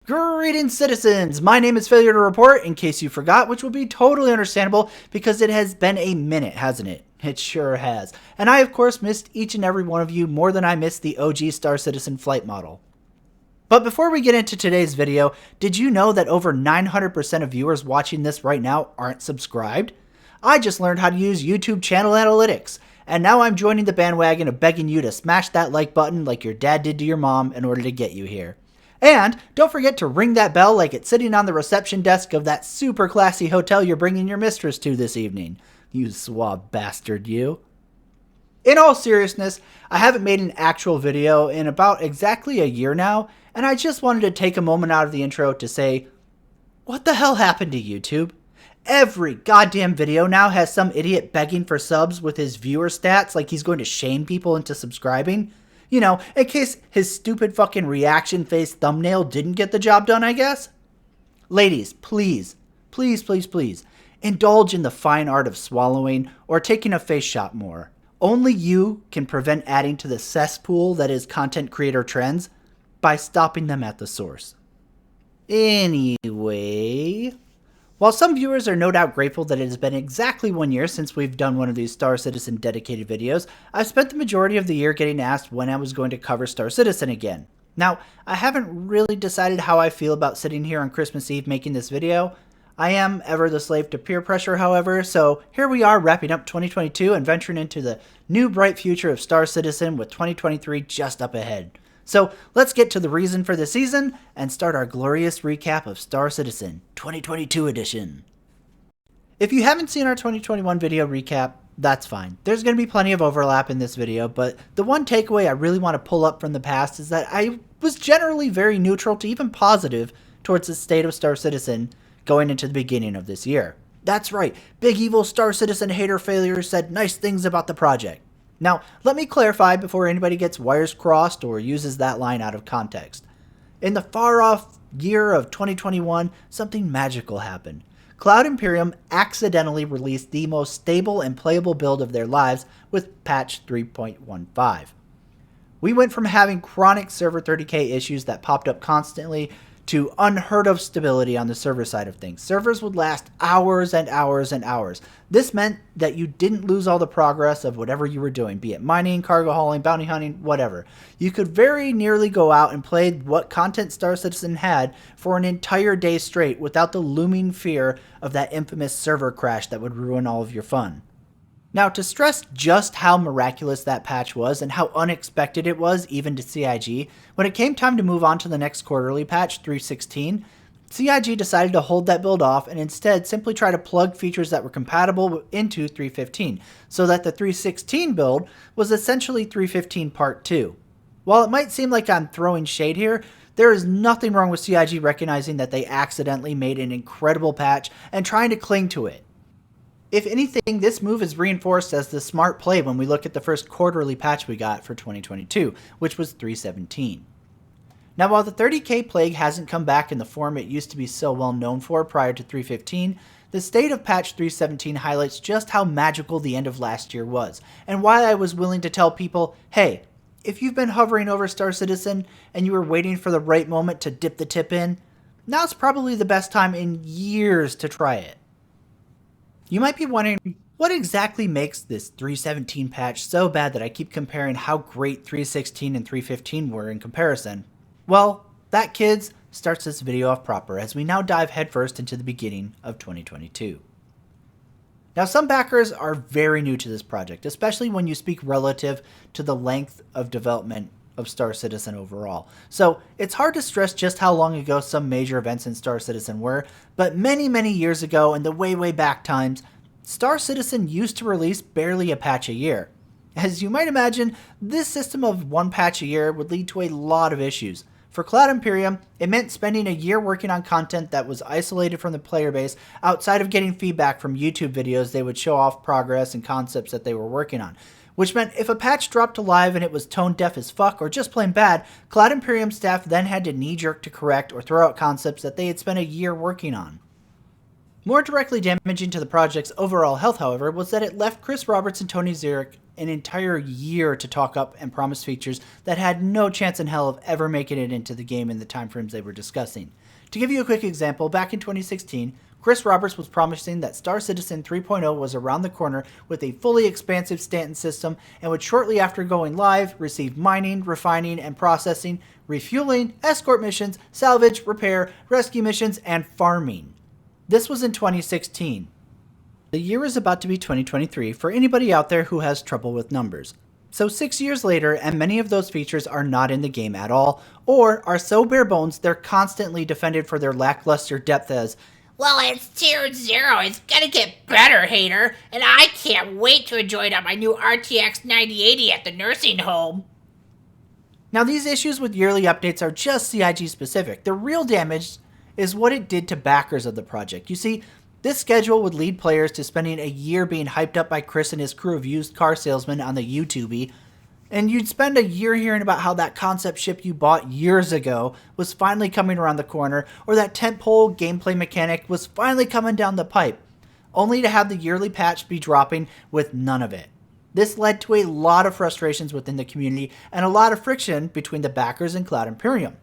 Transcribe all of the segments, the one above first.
Greetings, citizens! My name is FailureToReport, in case you forgot, which will be totally understandable because it has been a minute, hasn't it? It sure has. And I, of course, missed each and every one of you more than I missed the OG Star Citizen flight model. But before we get into today's video, did you know that over 900% of viewers watching this right now aren't subscribed? I just learned how to use YouTube channel analytics, and now I'm joining the bandwagon of begging you to smash that like button like your dad did to your mom in order to get you here. And don't forget to ring that bell like it's sitting on the reception desk of that super classy hotel you're bringing your mistress to this evening. You suave bastard, you. In all seriousness, I haven't made an actual video in about exactly a year now, and I just wanted to take a moment out of the intro to say, what the hell happened to YouTube? Every goddamn video now has some idiot begging for subs with his viewer stats like he's going to shame people into subscribing. You know, in case his stupid fucking reaction face thumbnail didn't get the job done, I guess. Ladies, please, please, please, please, indulge in the fine art of swallowing or taking a face shot more. Only you can prevent adding to the cesspool that is content creator trends by stopping them at the source. Anyway, while some viewers are no doubt grateful that it has been exactly 1 year since we've done one of these Star Citizen dedicated videos, I've spent the majority of the year getting asked when I was going to cover Star Citizen again. Now, I haven't really decided how I feel about sitting here on Christmas Eve making this video. I am ever the slave to peer pressure, however, so here we are wrapping up 2022 and venturing into the new bright future of Star Citizen with 2023 just up ahead. So let's get to the reason for the season and start our glorious recap of Star Citizen 2022 edition. If you haven't seen our 2021 video recap, that's fine. There's going to be plenty of overlap in this video, but the one takeaway I really want to pull up from the past is that I was generally very neutral to even positive towards the state of Star Citizen going into the beginning of this year. That's right, big evil Star Citizen hater failure said nice things about the project. Now, let me clarify before anybody gets wires crossed or uses that line out of context. In the far-off year of 2021, something magical happened. Cloud Imperium accidentally released the most stable and playable build of their lives with patch 3.15. We went from having chronic server 30k issues that popped up constantly to unheard of stability on the server side of things. Servers would last hours and hours and hours. This meant that you didn't lose all the progress of whatever you were doing, be it mining, cargo hauling, bounty hunting, whatever. You could very nearly go out and play what content Star Citizen had for an entire day straight without the looming fear of that infamous server crash that would ruin all of your fun. Now, to stress just how miraculous that patch was and how unexpected it was even to CIG, when it came time to move on to the next quarterly patch, 3.16, CIG decided to hold that build off and instead simply try to plug features that were compatible into 3.15, so that the 3.16 build was essentially 3.15 Part 2. While it might seem like I'm throwing shade here, there is nothing wrong with CIG recognizing that they accidentally made an incredible patch and trying to cling to it. If anything, this move is reinforced as the smart play when we look at the first quarterly patch we got for 2022, which was 3.17. Now, while the 30k plague hasn't come back in the form it used to be so well known for prior to 3.15, the state of patch 3.17 highlights just how magical the end of last year was, and why I was willing to tell people, hey, if you've been hovering over Star Citizen and you were waiting for the right moment to dip the tip in, now's probably the best time in years to try it. You might be wondering, what exactly makes this 3.17 patch so bad that I keep comparing how great 3.16 and 3.15 were in comparison? Well, that, kids, starts this video off proper as we now dive headfirst into the beginning of 2022. Now, some backers are very new to this project, especially when you speak relative to the length of development of Star Citizen overall. So it's hard to stress just how long ago some major events in Star Citizen were, but many years ago in the way back times, Star Citizen used to release barely a patch a year. As you might imagine, this system of one patch a year would lead to a lot of issues. For Cloud Imperium, it meant spending a year working on content that was isolated from the player base outside of getting feedback from YouTube videos they would show off progress and concepts that they were working on. Which meant if a patch dropped to live and it was tone deaf as fuck or just plain bad, Cloud Imperium staff then had to knee-jerk to correct or throw out concepts that they had spent a year working on. More directly damaging to the project's overall health, however, was that it left Chris Roberts and Tony Zurich an entire year to talk up and promise features that had no chance in hell of ever making it into the game in the timeframes they were discussing. To give you a quick example, back in 2016, Chris Roberts was promising that Star Citizen 3.0 was around the corner with a fully expansive Stanton system and would shortly after going live receive mining, refining, and processing, refueling, escort missions, salvage, repair, rescue missions, and farming. This was in 2016. The year is about to be 2023 for anybody out there who has trouble with numbers. So 6 years later, and many of those features are not in the game at all, or are so bare bones they're constantly defended for their lackluster depth as, "Well, it's tier 0, it's gonna get better, hater, and I can't wait to enjoy it on my new RTX 9080 at the nursing home." Now these issues with yearly updates are just CIG specific. The real damage is what it did to backers of the project. You see, this schedule would lead players to spending a year being hyped up by Chris and his crew of used car salesmen on the YouTube, and you'd spend a year hearing about how that concept ship you bought years ago was finally coming around the corner, or that tentpole gameplay mechanic was finally coming down the pipe, only to have the yearly patch be dropping with none of it. This led to a lot of frustrations within the community and a lot of friction between the backers and Cloud Imperium.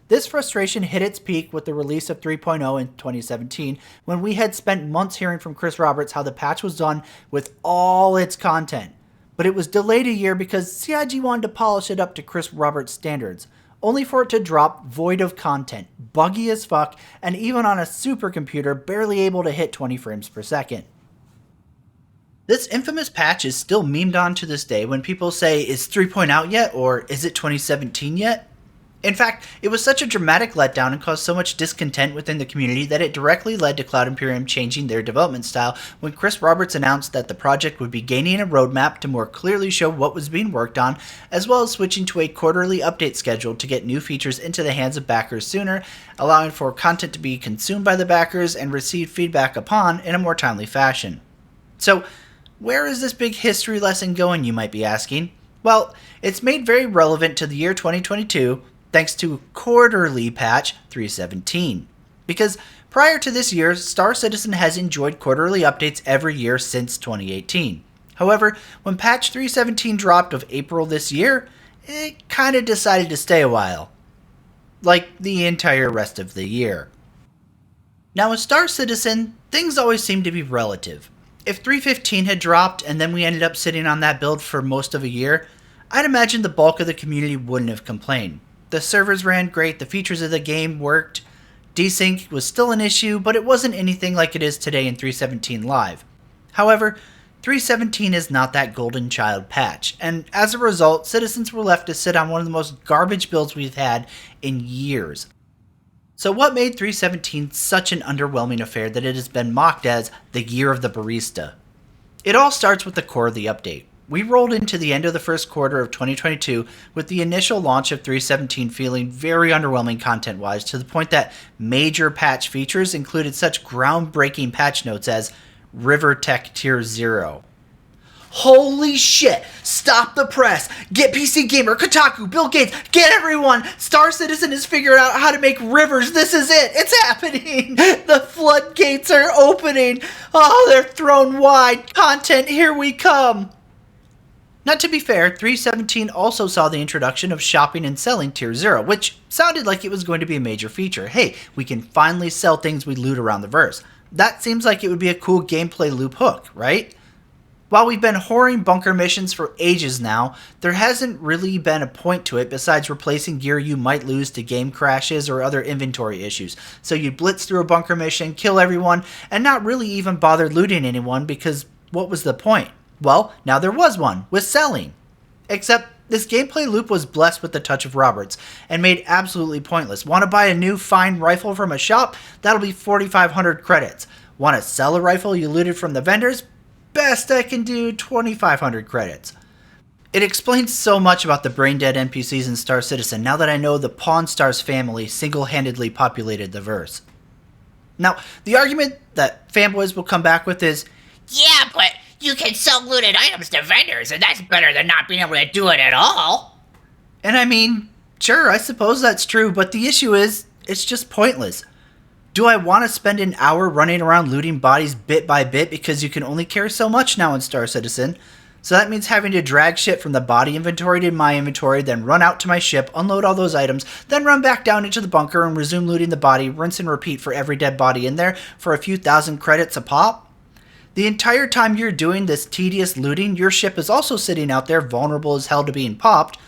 This frustration hit its peak with the release of 3.0 in 2017, when we had spent months hearing from Chris Roberts how the patch was done with all its content. But it was delayed a year because CIG wanted to polish it up to Chris Roberts' standards, only for it to drop void of content, buggy as fuck, and even on a supercomputer barely able to hit 20 frames per second. This infamous patch is still memed on to this day when people say, is 3.0 out yet, or is it 2017 yet? In fact, it was such a dramatic letdown and caused so much discontent within the community that it directly led to Cloud Imperium changing their development style when Chris Roberts announced that the project would be gaining a roadmap to more clearly show what was being worked on, as well as switching to a quarterly update schedule to get new features into the hands of backers sooner, allowing for content to be consumed by the backers and received feedback upon in a more timely fashion. So, where is this big history lesson going, you might be asking? Well, it's made very relevant to the year 2022, thanks to quarterly patch 317. Because prior to this year, Star Citizen has enjoyed quarterly updates every year since 2018. However, when patch 317 dropped of April this year, it kinda decided to stay a while. Like the entire rest of the year. Now with Star Citizen, things always seem to be relative. If 315 had dropped and then we ended up sitting on that build for most of a year, I'd imagine the bulk of the community wouldn't have complained. The servers ran great, the features of the game worked, desync was still an issue, but it wasn't anything like it is today in 317 Live. However, 317 is not that golden child patch, and as a result, citizens were left to sit on one of the most garbage builds we've had in years. So what made 317 such an underwhelming affair that it has been mocked as the year of the barista? It all starts with the core of the update. We rolled into the end of the first quarter of 2022 with the initial launch of 317 feeling very underwhelming content-wise, to the point that major patch features included such groundbreaking patch notes as River Tech Tier 0. Holy shit! Stop the press! Get PC Gamer, Kotaku, Bill Gates, get everyone! Star Citizen has figured out how to make rivers. This is it! It's happening! The floodgates are opening! Oh, they're thrown wide! Content, here we come! Now, to be fair, 317 also saw the introduction of shopping and selling Tier 0, which sounded like it was going to be a major feature. Hey, we can finally sell things we loot around the verse. That seems like it would be a cool gameplay loop hook, right? While we've been whoring bunker missions for ages now, there hasn't really been a point to it besides replacing gear you might lose to game crashes or other inventory issues. So you'd blitz through a bunker mission, kill everyone, and not really even bother looting anyone because what was the point? Well, now there was one, with selling. Except this gameplay loop was blessed with the touch of Roberts, and made absolutely pointless. Want to buy a new fine rifle from a shop? That'll be 4,500 credits. Want to sell a rifle you looted from the vendors? Best I can do, 2,500 credits. It explains so much about the brain-dead NPCs in Star Citizen now that I know the Pawn Stars family single-handedly populated the verse. Now, the argument that fanboys will come back with is, "Yeah, but you can sell looted items to vendors, and that's better than not being able to do it at all." And I mean, sure, I suppose that's true, but the issue is, it's just pointless. Do I want to spend an hour running around looting bodies bit by bit because you can only carry so much now in Star Citizen? So that means having to drag shit from the body inventory to my inventory, then run out to my ship, unload all those items, then run back down into the bunker and resume looting the body, rinse and repeat for every dead body in there for a few thousand credits a pop? The entire time you're doing this tedious looting, your ship is also sitting out there vulnerable as hell to being popped.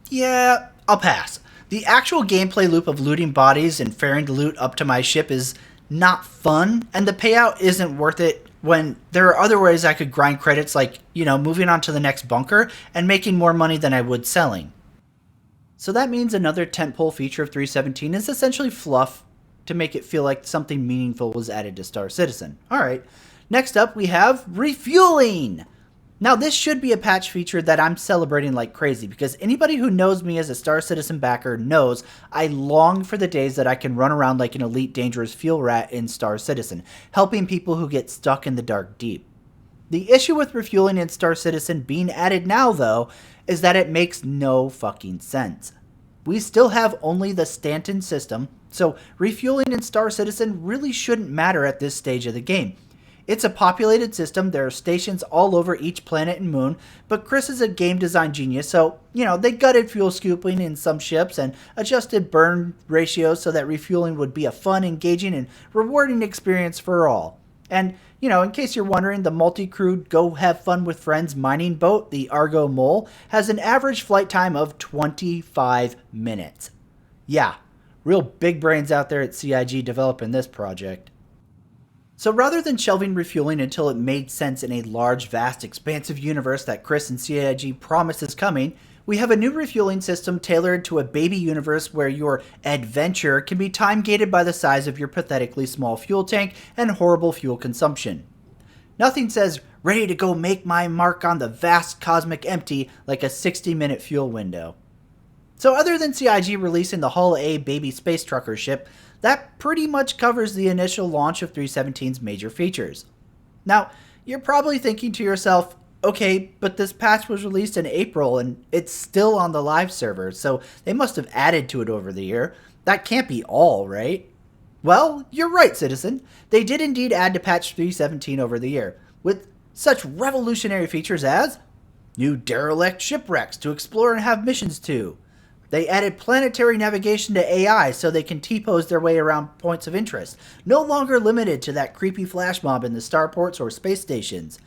Yeah, I'll pass. The actual gameplay loop of looting bodies and ferrying the loot up to my ship is not fun, and the payout isn't worth it when there are other ways I could grind credits like, moving on to the next bunker and making more money than I would selling. So that means another tentpole feature of 3.17 is essentially fluff to make it feel like something meaningful was added to Star Citizen. Alright, next up we have Refueling! Now this should be a patch feature that I'm celebrating like crazy because anybody who knows me as a Star Citizen backer knows I long for the days that I can run around like an elite dangerous fuel rat in Star Citizen, helping people who get stuck in the dark deep. The issue with Refueling in Star Citizen being added now though is that it makes no fucking sense. We still have only the Stanton system, so Refueling in Star Citizen really shouldn't matter at this stage of the game. It's a populated system, there are stations all over each planet and moon, but Chris is a game design genius, so, they gutted fuel scooping in some ships and adjusted burn ratios so that refueling would be a fun, engaging, and rewarding experience for all. And, in case you're wondering, the multi-crewed go have fun with friends mining boat, the Argo Mole, has an average flight time of 25 minutes. Yeah, real big brains out there at CIG developing this project. So rather than shelving Refueling until it made sense in a large, vast, expansive universe that Chris and CIG promise is coming, we have a new refueling system tailored to a baby universe where your adventure can be time-gated by the size of your pathetically small fuel tank and horrible fuel consumption. Nothing says, ready to go make my mark on the vast cosmic empty like a 60-minute fuel window. So other than CIG releasing the Hull A baby space trucker ship, that pretty much covers the initial launch of 3.17's major features. Now, you're probably thinking to yourself, okay, but this patch was released in April and it's still on the live server, so they must have added to it over the year. That can't be all, right? Well, you're right, citizen. They did indeed add to patch 3.17 over the year, with such revolutionary features as new derelict shipwrecks to explore and have missions to. They added planetary navigation to AI so they can T-pose their way around points of interest, no longer limited to that creepy flash mob in the starports or space stations.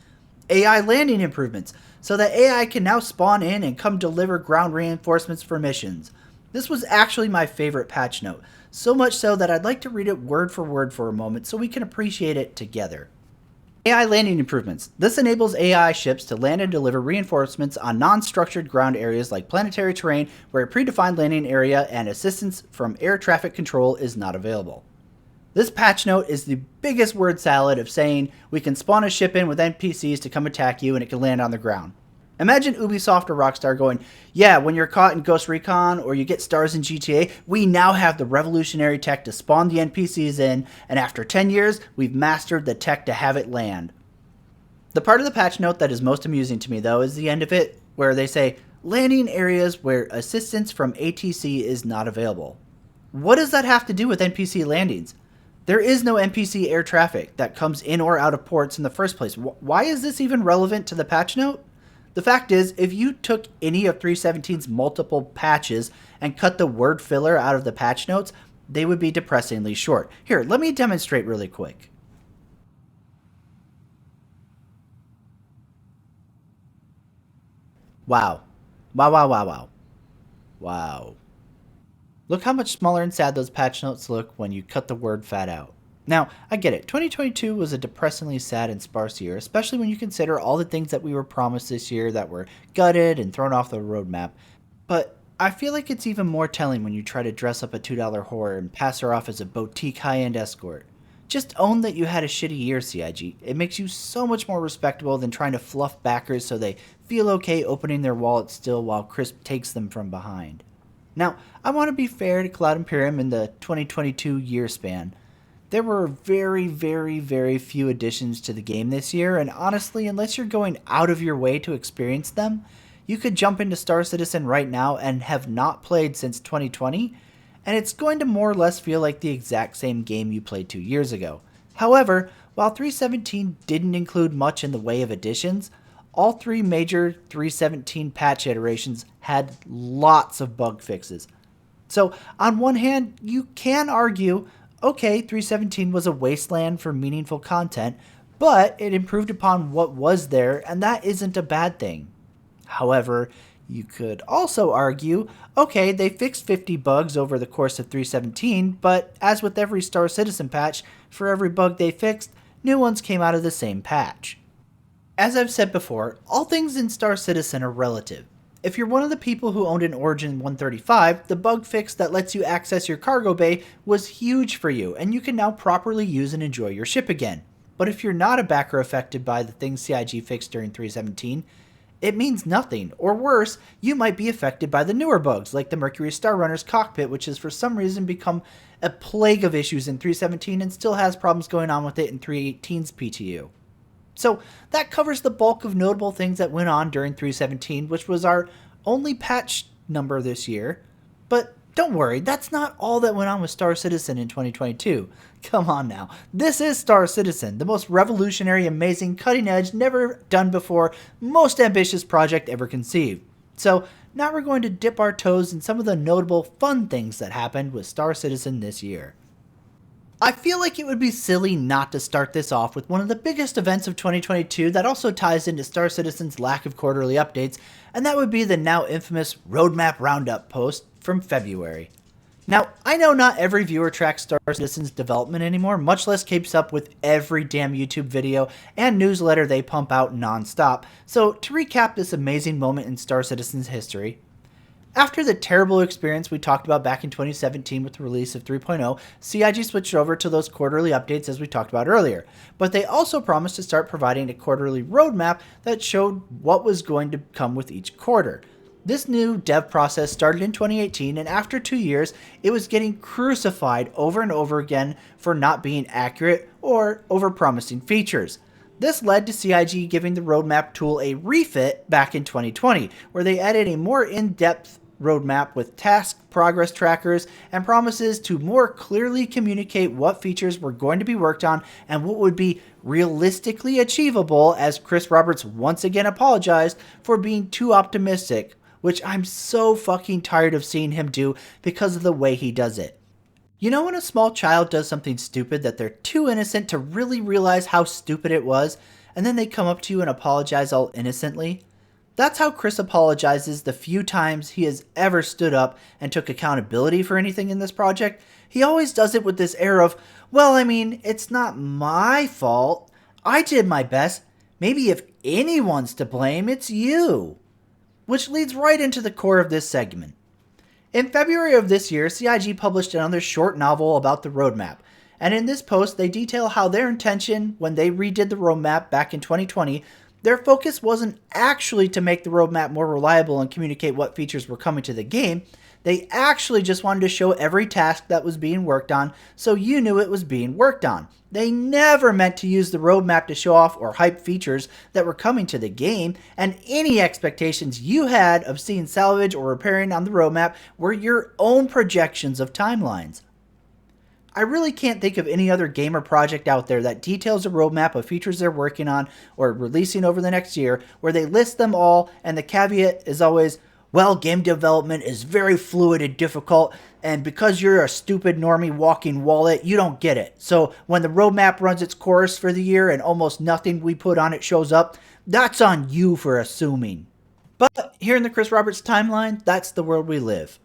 AI landing improvements, so that AI can now spawn in and come deliver ground reinforcements for missions. This was actually my favorite patch note, so much so that I'd like to read it word for a moment so we can appreciate it together. AI landing improvements. This enables AI ships to land and deliver reinforcements on non-structured ground areas like planetary terrain where a predefined landing area and assistance from air traffic control is not available. This patch note is the biggest word salad of saying we can spawn a ship in with NPCs to come attack you and it can land on the ground. Imagine Ubisoft or Rockstar going, yeah, when you're caught in Ghost Recon or you get stars in GTA, we now have the revolutionary tech to spawn the NPCs in, and after 10 years, we've mastered the tech to have it land. The part of the patch note that is most amusing to me, though, is the end of it, where they say, landing areas where assistance from ATC is not available. What does that have to do with NPC landings? There is no NPC air traffic that comes in or out of ports in the first place. Why is this even relevant to the patch note? The fact is, if you took any of 3.17's multiple patches and cut the word filler out of the patch notes, they would be depressingly short. Here, let me demonstrate really quick. Wow. Wow. Look how much smaller and sad those patch notes look when you cut the word fat out. Now, I get it, 2022 was a depressingly sad and sparse year, especially when you consider all the things that we were promised this year that were gutted and thrown off the roadmap, but I feel like it's even more telling when you try to dress up a $2 whore and pass her off as a boutique high-end escort. Just own that you had a shitty year, CIG. It makes you so much more respectable than trying to fluff backers so they feel okay opening their wallets still while Crisp takes them from behind. Now, I want to be fair to Cloud Imperium in the 2022 year span. There were very few additions to the game this year, and honestly, unless you're going out of your way to experience them, you could jump into Star Citizen right now and have not played since 2020, and it's going to more or less feel like the exact same game you played 2 years ago. However, while 3.17 didn't include much in the way of additions, all 3 major 3.17 patch iterations had lots of bug fixes. So, on one hand, you can argue, okay, 3.17 was a wasteland for meaningful content, but it improved upon what was there, and that isn't a bad thing. However, you could also argue, okay, they fixed 50 bugs over the course of 3.17, but as with every Star Citizen patch, for every bug they fixed, new ones came out of the same patch. As I've said before, all things in Star Citizen are relative. If you're one of the people who owned an Origin 135, the bug fix that lets you access your cargo bay was huge for you, and you can now properly use and enjoy your ship again. But if you're not a backer affected by the things CIG fixed during 3.17, it means nothing, or worse, you might be affected by the newer bugs, like the Mercury Star Runner's cockpit, which has for some reason become a plague of issues in 3.17 and still has problems going on with it in 3.18's PTU. So that covers the bulk of notable things that went on during 3.17, which was our only patch number this year. But don't worry, that's not all that went on with Star Citizen in 2022. Come on now. This is Star Citizen, the most revolutionary, amazing, cutting edge, never done before, most ambitious project ever conceived. So now we're going to dip our toes in some of the notable fun things that happened with Star Citizen this year. I feel like it would be silly not to start this off with one of the biggest events of 2022 that also ties into Star Citizen's lack of quarterly updates, and that would be the now infamous Roadmap Roundup post from February. Now, I know not every viewer tracks Star Citizen's development anymore, much less keeps up with every damn YouTube video and newsletter they pump out non-stop, so to recap this amazing moment in Star Citizen's history, after the terrible experience we talked about back in 2017 with the release of 3.0, CIG switched over to those quarterly updates as we talked about earlier, but they also promised to start providing a quarterly roadmap that showed what was going to come with each quarter. This new dev process started in 2018, and after 2 years, it was getting crucified over and over again for not being accurate or overpromising features. This led to CIG giving the roadmap tool a refit back in 2020, where they added a more in-depth roadmap with task progress trackers and promises to more clearly communicate what features were going to be worked on and what would be realistically achievable, as Chris Roberts once again apologized for being too optimistic, which I'm so fucking tired of seeing him do because of the way he does it. You know when a small child does something stupid that they're too innocent to really realize how stupid it was, and then they come up to you and apologize all innocently? That's how Chris apologizes the few times he has ever stood up and took accountability for anything in this project. He always does it with this air of, well, I mean, it's not my fault. I did my best. Maybe if anyone's to blame, it's you. Which leads right into the core of this segment. In February of this year, CIG published another short novel about the roadmap, and in this post they detail how their intention when they redid the roadmap back in 2020, their focus wasn't actually to make the roadmap more reliable and communicate what features were coming to the game. They actually just wanted to show every task that was being worked on so you knew it was being worked on. They never meant to use the roadmap to show off or hype features that were coming to the game, and any expectations you had of seeing salvage or repairing on the roadmap were your own projections of timelines. I really can't think of any other game or project out there that details a roadmap of features they're working on or releasing over the next year where they list them all and the caveat is always, well, game development is very fluid and difficult, and because you're a stupid normie walking wallet, you don't get it. So when the roadmap runs its course for the year and almost nothing we put on it shows up, that's on you for assuming. But here in the Chris Roberts timeline, that's the world we live.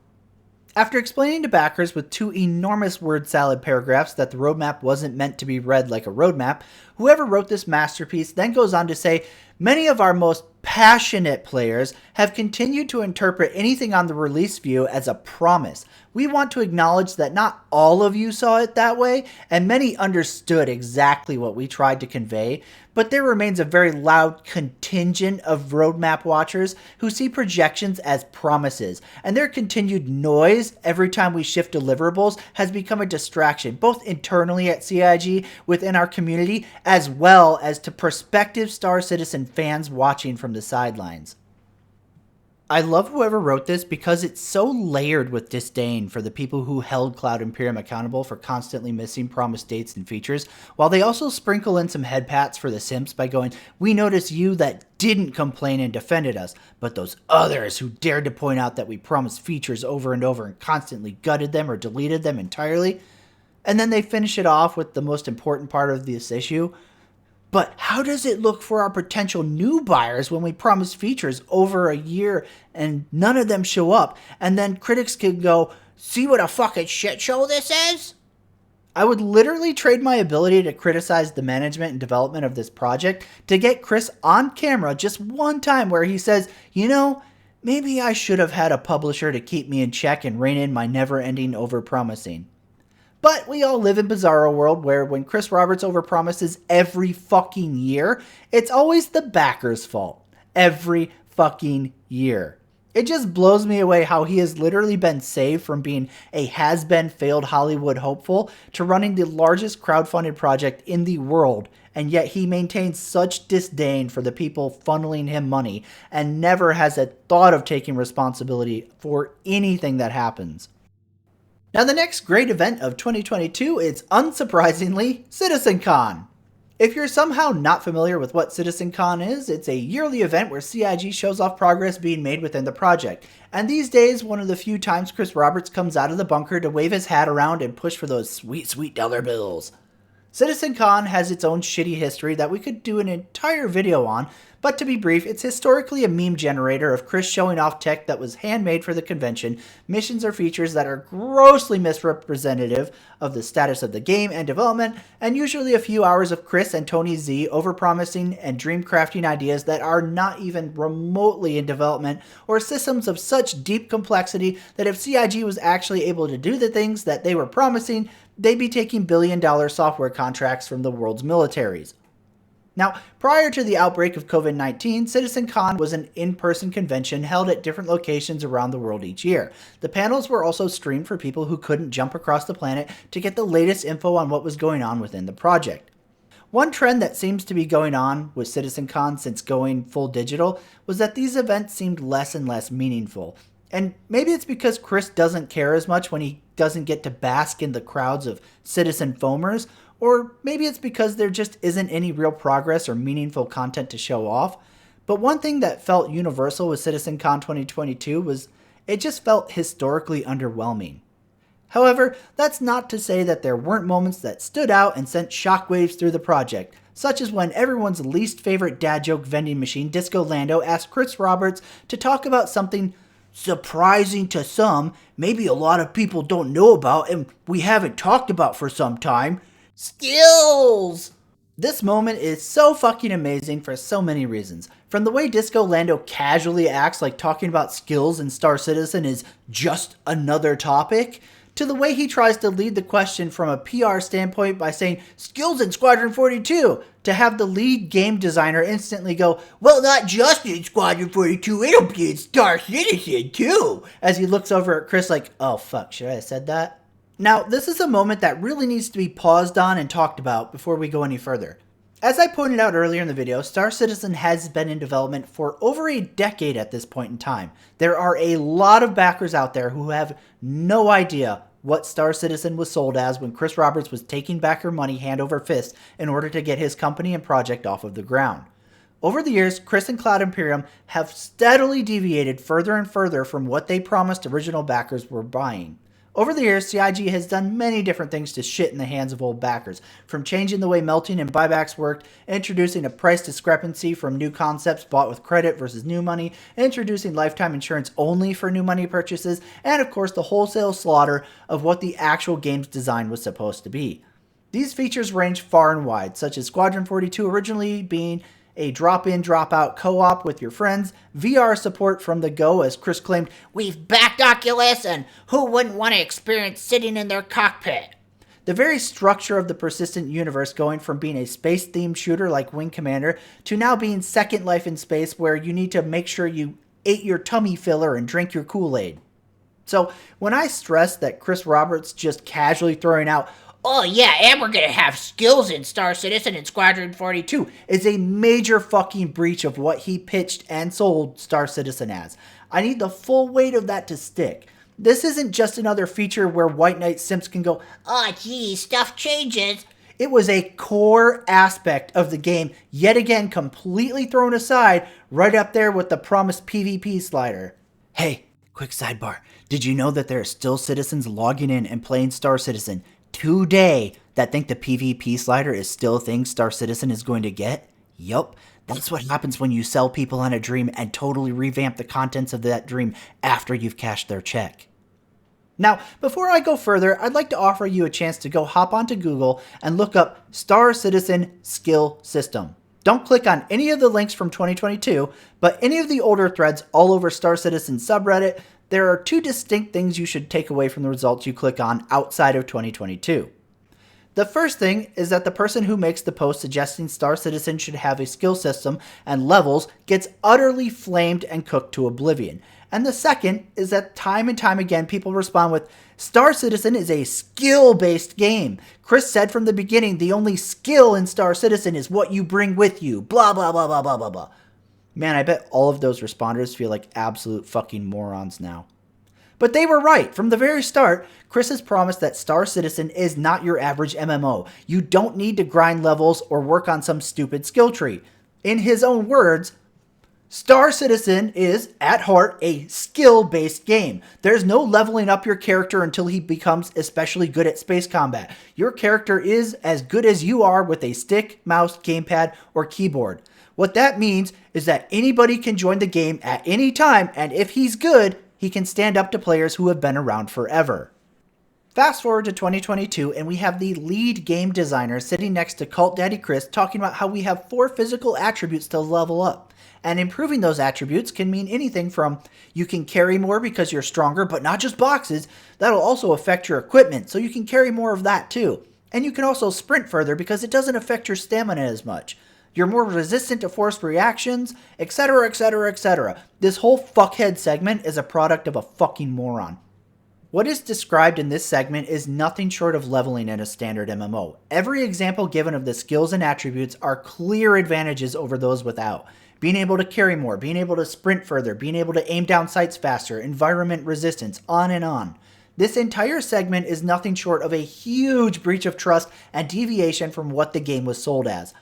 After explaining to backers with 2 enormous word salad paragraphs that the roadmap wasn't meant to be read like a roadmap, whoever wrote this masterpiece then goes on to say, many of our most passionate players have continued to interpret anything on the release view as a promise. We want to acknowledge that not all of you saw it that way, and many understood exactly what we tried to convey, but there remains a very loud contingent of roadmap watchers who see projections as promises, and their continued noise every time we shift deliverables has become a distraction, both internally at CIG within our community, as well as to prospective Star Citizen fans watching from the sidelines. I love whoever wrote this because it's so layered with disdain for the people who held Cloud Imperium accountable for constantly missing promised dates and features, while they also sprinkle in some head pats for the simps by going, "We noticed you that didn't complain and defended us, but those others who dared to point out that we promised features over and over and constantly gutted them or deleted them entirely." And then they finish it off with the most important part of this issue. But how does it look for our potential new buyers when we promise features over a year and none of them show up? And then critics can go, "See what a fucking shit show this is?" I would literally trade my ability to criticize the management and development of this project to get Chris on camera just one time where he says, maybe I should have had a publisher to keep me in check and rein in my never-ending overpromising. But we all live in Bizarro world where when Chris Roberts overpromises every fucking year, it's always the backer's fault. Every fucking year. It just blows me away how he has literally been saved from being a has-been failed Hollywood hopeful to running the largest crowdfunded project in the world, and yet he maintains such disdain for the people funneling him money and never has a thought of taking responsibility for anything that happens. Now the next great event of 2022 is, unsurprisingly, CitizenCon. If you're somehow not familiar with what CitizenCon is, it's a yearly event where CIG shows off progress being made within the project. And these days, one of the few times Chris Roberts comes out of the bunker to wave his hat around and push for those sweet, sweet dollar bills. CitizenCon has its own shitty history that we could do an entire video on, but to be brief, it's historically a meme generator of Chris showing off tech that was handmade for the convention, missions or features that are grossly misrepresentative of the status of the game and development, and usually a few hours of Chris and Tony Z overpromising and dreamcrafting ideas that are not even remotely in development, or systems of such deep complexity that if CIG was actually able to do the things that they were promising, they'd be taking billion-dollar software contracts from the world's militaries. Now, prior to the outbreak of COVID-19, CitizenCon was an in-person convention held at different locations around the world each year. The panels were also streamed for people who couldn't jump across the planet to get the latest info on what was going on within the project. One trend that seems to be going on with CitizenCon since going full digital was that these events seemed less and less meaningful. And maybe it's because Chris doesn't care as much when he doesn't get to bask in the crowds of citizen foamers, or maybe it's because there just isn't any real progress or meaningful content to show off. But one thing that felt universal with CitizenCon 2022 was it just felt historically underwhelming. However, that's not to say that there weren't moments that stood out and sent shockwaves through the project, such as when everyone's least favorite dad joke vending machine, Disco Lando, asked Chris Roberts to talk about something surprising to some, maybe a lot of people don't know about and we haven't talked about for some time: skills! This moment is so fucking amazing for so many reasons. From the way Disco Lando casually acts like talking about skills in Star Citizen is just another topic, to the way he tries to lead the question from a PR standpoint by saying skills in Squadron 42, to have the lead game designer instantly go, "Well, not just in Squadron 42, it'll be in Star Citizen too," as he looks over at Chris like, "Oh fuck, should I have said that?" Now, this is a moment that really needs to be paused on and talked about before we go any further. As I pointed out earlier in the video, Star Citizen has been in development for over a decade at this point in time. There are a lot of backers out there who have no idea what Star Citizen was sold as when Chris Roberts was taking backer money hand over fist in order to get his company and project off of the ground. Over the years, Chris and Cloud Imperium have steadily deviated further and further from what they promised original backers were buying. Over the years, CIG has done many different things to shit in the hands of old backers, from changing the way melting and buybacks worked, introducing a price discrepancy from new concepts bought with credit versus new money, introducing lifetime insurance only for new money purchases, and of course the wholesale slaughter of what the actual game's design was supposed to be. These features range far and wide, such as Squadron 42 originally being a drop-in, drop-out co-op with your friends, VR support from the go, as Chris claimed, "We've backed Oculus, and who wouldn't want to experience sitting in their cockpit?" The very structure of the persistent universe going from being a space-themed shooter like Wing Commander to now being Second Life in space, where you need to make sure you ate your tummy filler and drink your Kool-Aid. So when I stress that Chris Roberts just casually throwing out, "Oh yeah, and we're gonna have skills in Star Citizen and Squadron 42. is a major fucking breach of what he pitched and sold Star Citizen as. I need the full weight of that to stick. This isn't just another feature where White Knight simps can go, "Oh geez, stuff changes." it was a core aspect of the game, yet again completely thrown aside, right up there with the promised PvP slider. Hey, quick sidebar. Did you know that there are still citizens logging in and playing Star Citizen today that think the PvP slider is still a thing Star Citizen is going to get? Yup, that's what happens when you sell people on a dream and totally revamp the contents of that dream after you've cashed their check. Now, before I go further, I'd like to offer you a chance to go hop onto Google and look up Star Citizen Skill System. Don't click on any of the links from 2022, but any of the older threads all over Star Citizen subreddit. There are two distinct things you should take away from the results you click on outside of 2022. The first thing is that the person who makes the post suggesting Star Citizen should have a skill system and levels gets utterly flamed and cooked to oblivion. And the second is that time and time again people respond with, Star Citizen is a skill-based game. Chris said from the beginning the only skill in Star Citizen is what you bring with you. Blah, blah, blah, blah, blah, blah, blah. Man, I bet all of those responders feel like absolute fucking morons now. But they were right. From the very start, Chris has promised that Star Citizen is not your average MMO. You don't need to grind levels or work on some stupid skill tree. In his own words, Star Citizen is, at heart, a skill-based game. There's no leveling up your character until he becomes especially good at space combat. Your character is as good as you are with a stick, mouse, gamepad, or keyboard. What that means is that anybody can join the game at any time, and if he's good, he can stand up to players who have been around forever. Fast forward to 2022, and we have the lead game designer sitting next to Cult Daddy Chris talking about how we have 4 physical attributes to level up. And improving those attributes can mean anything from you can carry more because you're stronger, but not just boxes. That'll also affect your equipment, so you can carry more of that too. And you can also sprint further because it doesn't affect your stamina as much. You're more resistant to forced reactions, etc, etc, etc. This whole fuckhead segment is a product of a fucking moron. What is described in this segment is nothing short of leveling in a standard MMO. Every example given of the skills and attributes are clear advantages over those without. Being able to carry more, being able to sprint further, being able to aim down sights faster, environment resistance, on and on. This entire segment is nothing short of a huge breach of trust and deviation from what the game was sold as.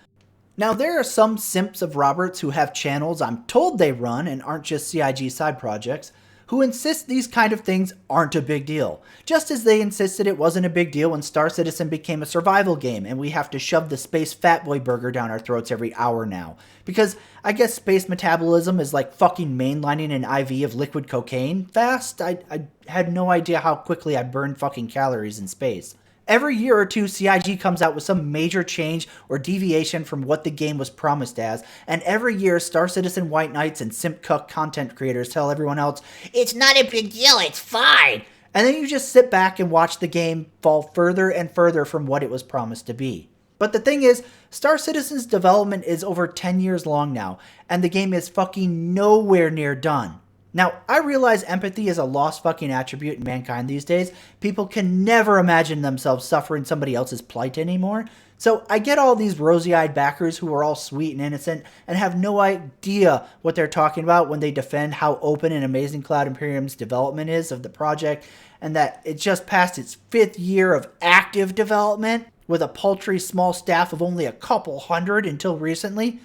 Now, there are some simps of Roberts who have channels I'm told they run and aren't just CIG side projects, who insist these kind of things aren't a big deal. Just as they insisted it wasn't a big deal when Star Citizen became a survival game and we have to shove the space fatboy burger down our throats every hour now. Because I guess space metabolism is like fucking mainlining an IV of liquid cocaine fast. I had no idea how quickly I burned fucking calories in space. Every year or two, CIG comes out with some major change or deviation from what the game was promised as, and every year Star Citizen White Knights and simp cuck content creators tell everyone else, "It's not a big deal, it's fine." And then you just sit back and watch the game fall further and further from what it was promised to be. But the thing is, Star Citizen's development is over 10 years long now, and the game is fucking nowhere near done. Now, I realize empathy is a lost fucking attribute in mankind these days. People can never imagine themselves suffering somebody else's plight anymore. So I get all these rosy-eyed backers who are all sweet and innocent and have no idea what they're talking about when they defend how open and amazing Cloud Imperium's development is of the project, and that it just passed its 5th year of active development with a paltry small staff of only a couple hundred until recently.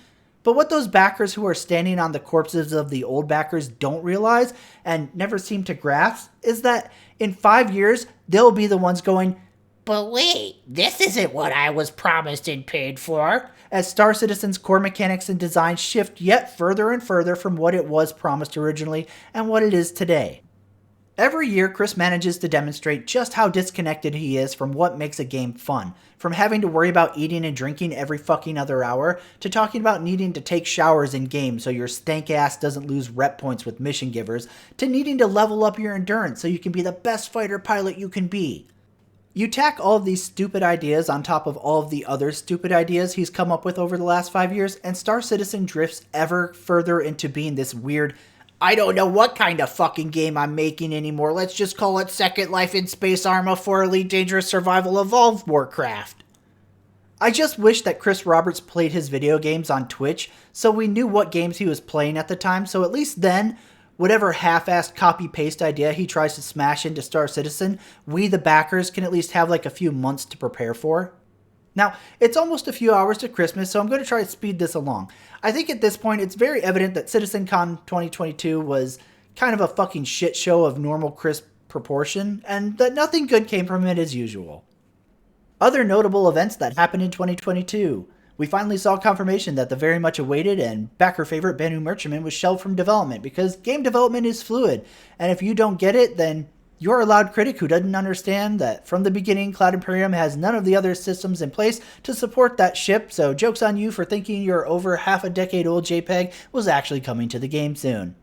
But what those backers who are standing on the corpses of the old backers don't realize and never seem to grasp is that in 5 years, they'll be the ones going, "But wait, this isn't what I was promised and paid for." As Star Citizen's core mechanics and design shift yet further and further from what it was promised originally and what it is today. Every year, Chris manages to demonstrate just how disconnected he is from what makes a game fun. From having to worry about eating and drinking every fucking other hour, to talking about needing to take showers in game so your stank ass doesn't lose rep points with mission givers, to needing to level up your endurance so you can be the best fighter pilot you can be. You tack all of these stupid ideas on top of all of the other stupid ideas he's come up with over the last 5 years, and Star Citizen drifts ever further into being this weird, "I don't know what kind of fucking game I'm making anymore. Let's just call it Second Life in Space Arma for Elite Dangerous Survival Evolved Warcraft." I just wish that Chris Roberts played his video games on Twitch so we knew what games he was playing at the time, so at least then whatever half-assed copy-paste idea he tries to smash into Star Citizen, we the backers can at least have like a few months to prepare for. Now, it's almost a few hours to Christmas, so I'm going to try to speed this along. I think at this point, it's very evident that CitizenCon 2022 was kind of a fucking shit show of normal crisp proportion, and that nothing good came from it as usual. Other notable events that happened in 2022. We finally saw confirmation that the very much awaited and backer favorite Banu Merchantman was shelved from development because game development is fluid, and if you don't get it, then you're a loud critic who doesn't understand that from the beginning, Cloud Imperium has none of the other systems in place to support that ship, so joke's on you for thinking your over half a decade old JPEG was actually coming to the game soon.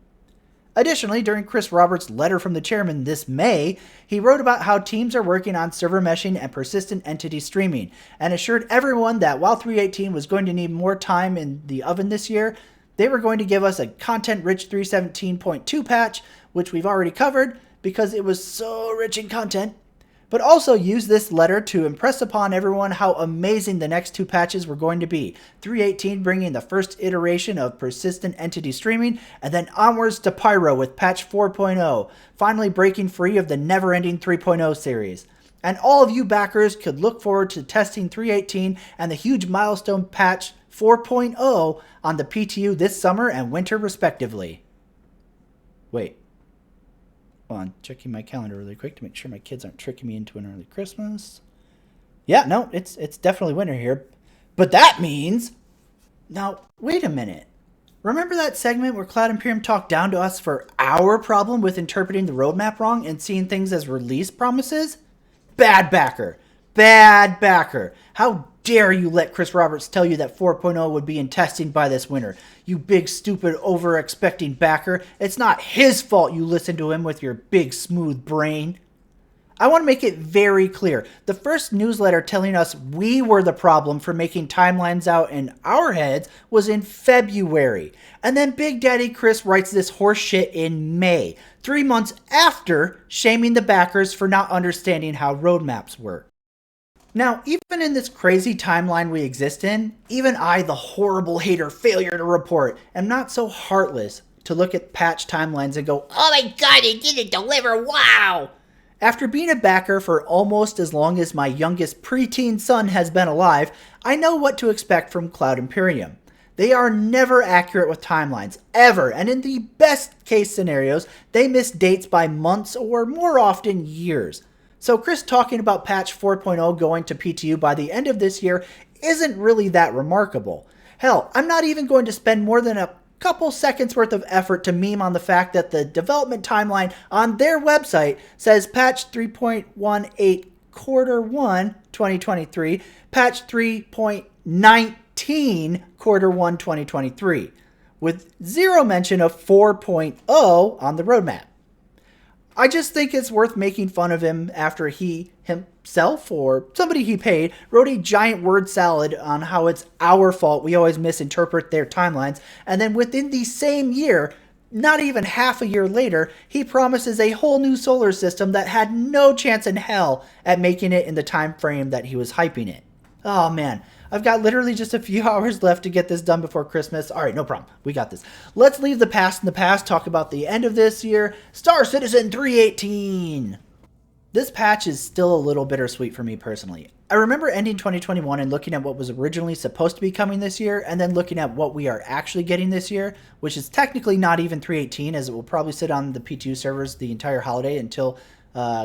Additionally, during Chris Roberts' letter from the chairman this May, he wrote about how teams are working on server meshing and persistent entity streaming, and assured everyone that while 3.18 was going to need more time in the oven this year, they were going to give us a content-rich 3.17.2 patch, which we've already covered, because it was so rich in content, but also use this letter to impress upon everyone how amazing the next two patches were going to be. 3.18 bringing the first iteration of persistent entity streaming, and then onwards to Pyro with patch 4.0, finally breaking free of the never-ending 3.0 series. And all of you backers could look forward to testing 3.18 and the huge milestone patch 4.0 on the PTU this summer and winter respectively. Wait. Hold on, checking my calendar really quick to make sure my kids aren't tricking me into an early Christmas. Yeah, no, it's definitely winter here. But that means... Now, wait a minute. Remember that segment where Cloud Imperium talked down to us for our problem with interpreting the roadmap wrong and seeing things as release promises? Bad backer. Bad backer. How dare you let Chris Roberts tell you that 4.0 would be in testing by this winter? You big, stupid, over-expecting backer. It's not his fault you listen to him with your big, smooth brain. I want to make it very clear. The first newsletter telling us we were the problem for making timelines out in our heads was in February. And then Big Daddy Chris writes this horse shit in May, 3 months after shaming the backers for not understanding how roadmaps work. Now, even in this crazy timeline we exist in, even I, the horrible hater FailureToReport, am not so heartless to look at patch timelines and go, Oh my god, it didn't deliver, wow! After being a backer for almost as long as my youngest preteen son has been alive, I know what to expect from Cloud Imperium. They are never accurate with timelines, ever, and in the best case scenarios, they miss dates by months or more often years. So Chris talking about patch 4.0 going to PTU by the end of this year isn't really that remarkable. Hell, I'm not even going to spend more than a couple seconds worth of effort to meme on the fact that the development timeline on their website says patch 3.18 quarter 1 2023, patch 3.19 quarter 1 2023, with zero mention of 4.0 on the roadmap. I just think it's worth making fun of him after he himself or somebody he paid wrote a giant word salad on how it's our fault we always misinterpret their timelines, and then within the same year, not even half a year later, he promises a whole new solar system that had no chance in hell at making it in the time frame that he was hyping it. Oh man, I've got literally just a few hours left to get this done before Christmas. All right, no problem. We got this. Let's leave the past in the past, talk about the end of this year. Star Citizen 3.18. This patch is still a little bittersweet for me personally. I remember ending 2021 and looking at what was originally supposed to be coming this year, and then looking at what we are actually getting this year, which is technically not even 3.18, as it will probably sit on the P2 servers the entire holiday until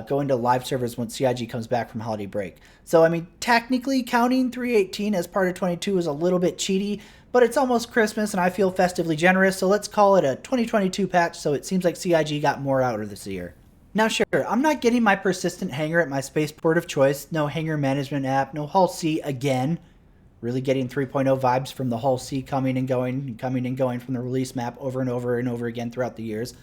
going to live servers when CIG comes back from holiday break. So, I mean, technically counting 3.18 as part of 22 is a little bit cheaty, but it's almost Christmas and I feel festively generous, so let's call it a 2022 patch so it seems like CIG got more out of this year. Now sure, I'm not getting my persistent hanger at my spaceport of choice, no hanger management app, no Hull C again. Really getting 3.0 vibes from the Hull C coming and going from the release map over and over and over again throughout the years.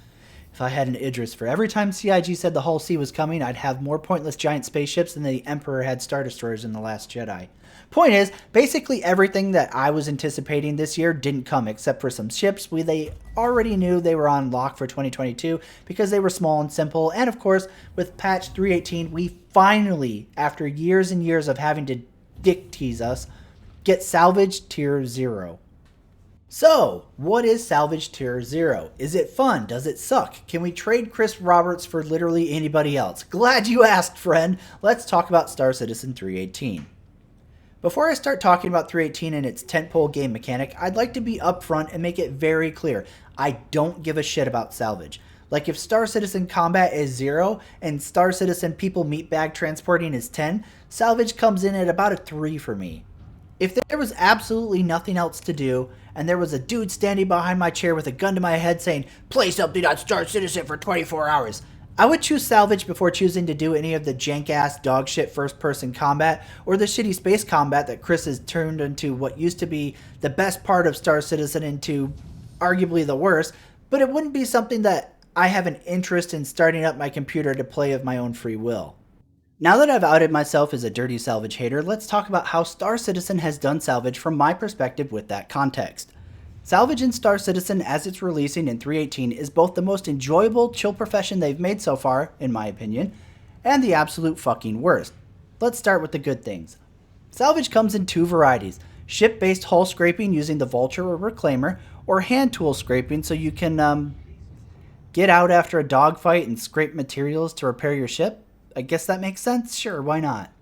If I had an Idris for every time CIG said the Hull C was coming, I'd have more pointless giant spaceships than the Emperor had Star Destroyers in The Last Jedi. Point is, basically everything that I was anticipating this year didn't come, except for some ships they already knew they were on lock for 2022 because they were small and simple, and of course, with patch 3.18, we finally, after years and years of having to dick tease us, get Salvage Tier 0. So, what is Salvage Tier 0? Is it fun? Does it suck? Can we trade Chris Roberts for literally anybody else? Glad you asked, friend. Let's talk about Star Citizen 318. Before I start talking about 318 and its tentpole game mechanic, I'd like to be upfront and make it very clear. I don't give a shit about salvage. Like if Star Citizen combat is 0 and Star Citizen people meatbag transporting is 10, salvage comes in at about a 3 for me. If there was absolutely nothing else to do, and there was a dude standing behind my chair with a gun to my head saying, "Play something on Star Citizen for 24 hours," I would choose salvage before choosing to do any of the jank-ass dogshit first-person combat or the shitty space combat that Chris has turned into what used to be the best part of Star Citizen into arguably the worst, but it wouldn't be something that I have an interest in starting up my computer to play of my own free will. Now that I've outed myself as a dirty salvage hater, let's talk about how Star Citizen has done salvage from my perspective with that context. Salvage in Star Citizen as it's releasing in 318 is both the most enjoyable chill profession they've made so far, in my opinion, and the absolute fucking worst. Let's start with the good things. Salvage comes in two varieties: ship-based hull scraping using the Vulture or Reclaimer, or hand tool scraping so you can get out after a dogfight and scrape materials to repair your ship. I guess that makes sense? Sure, why not?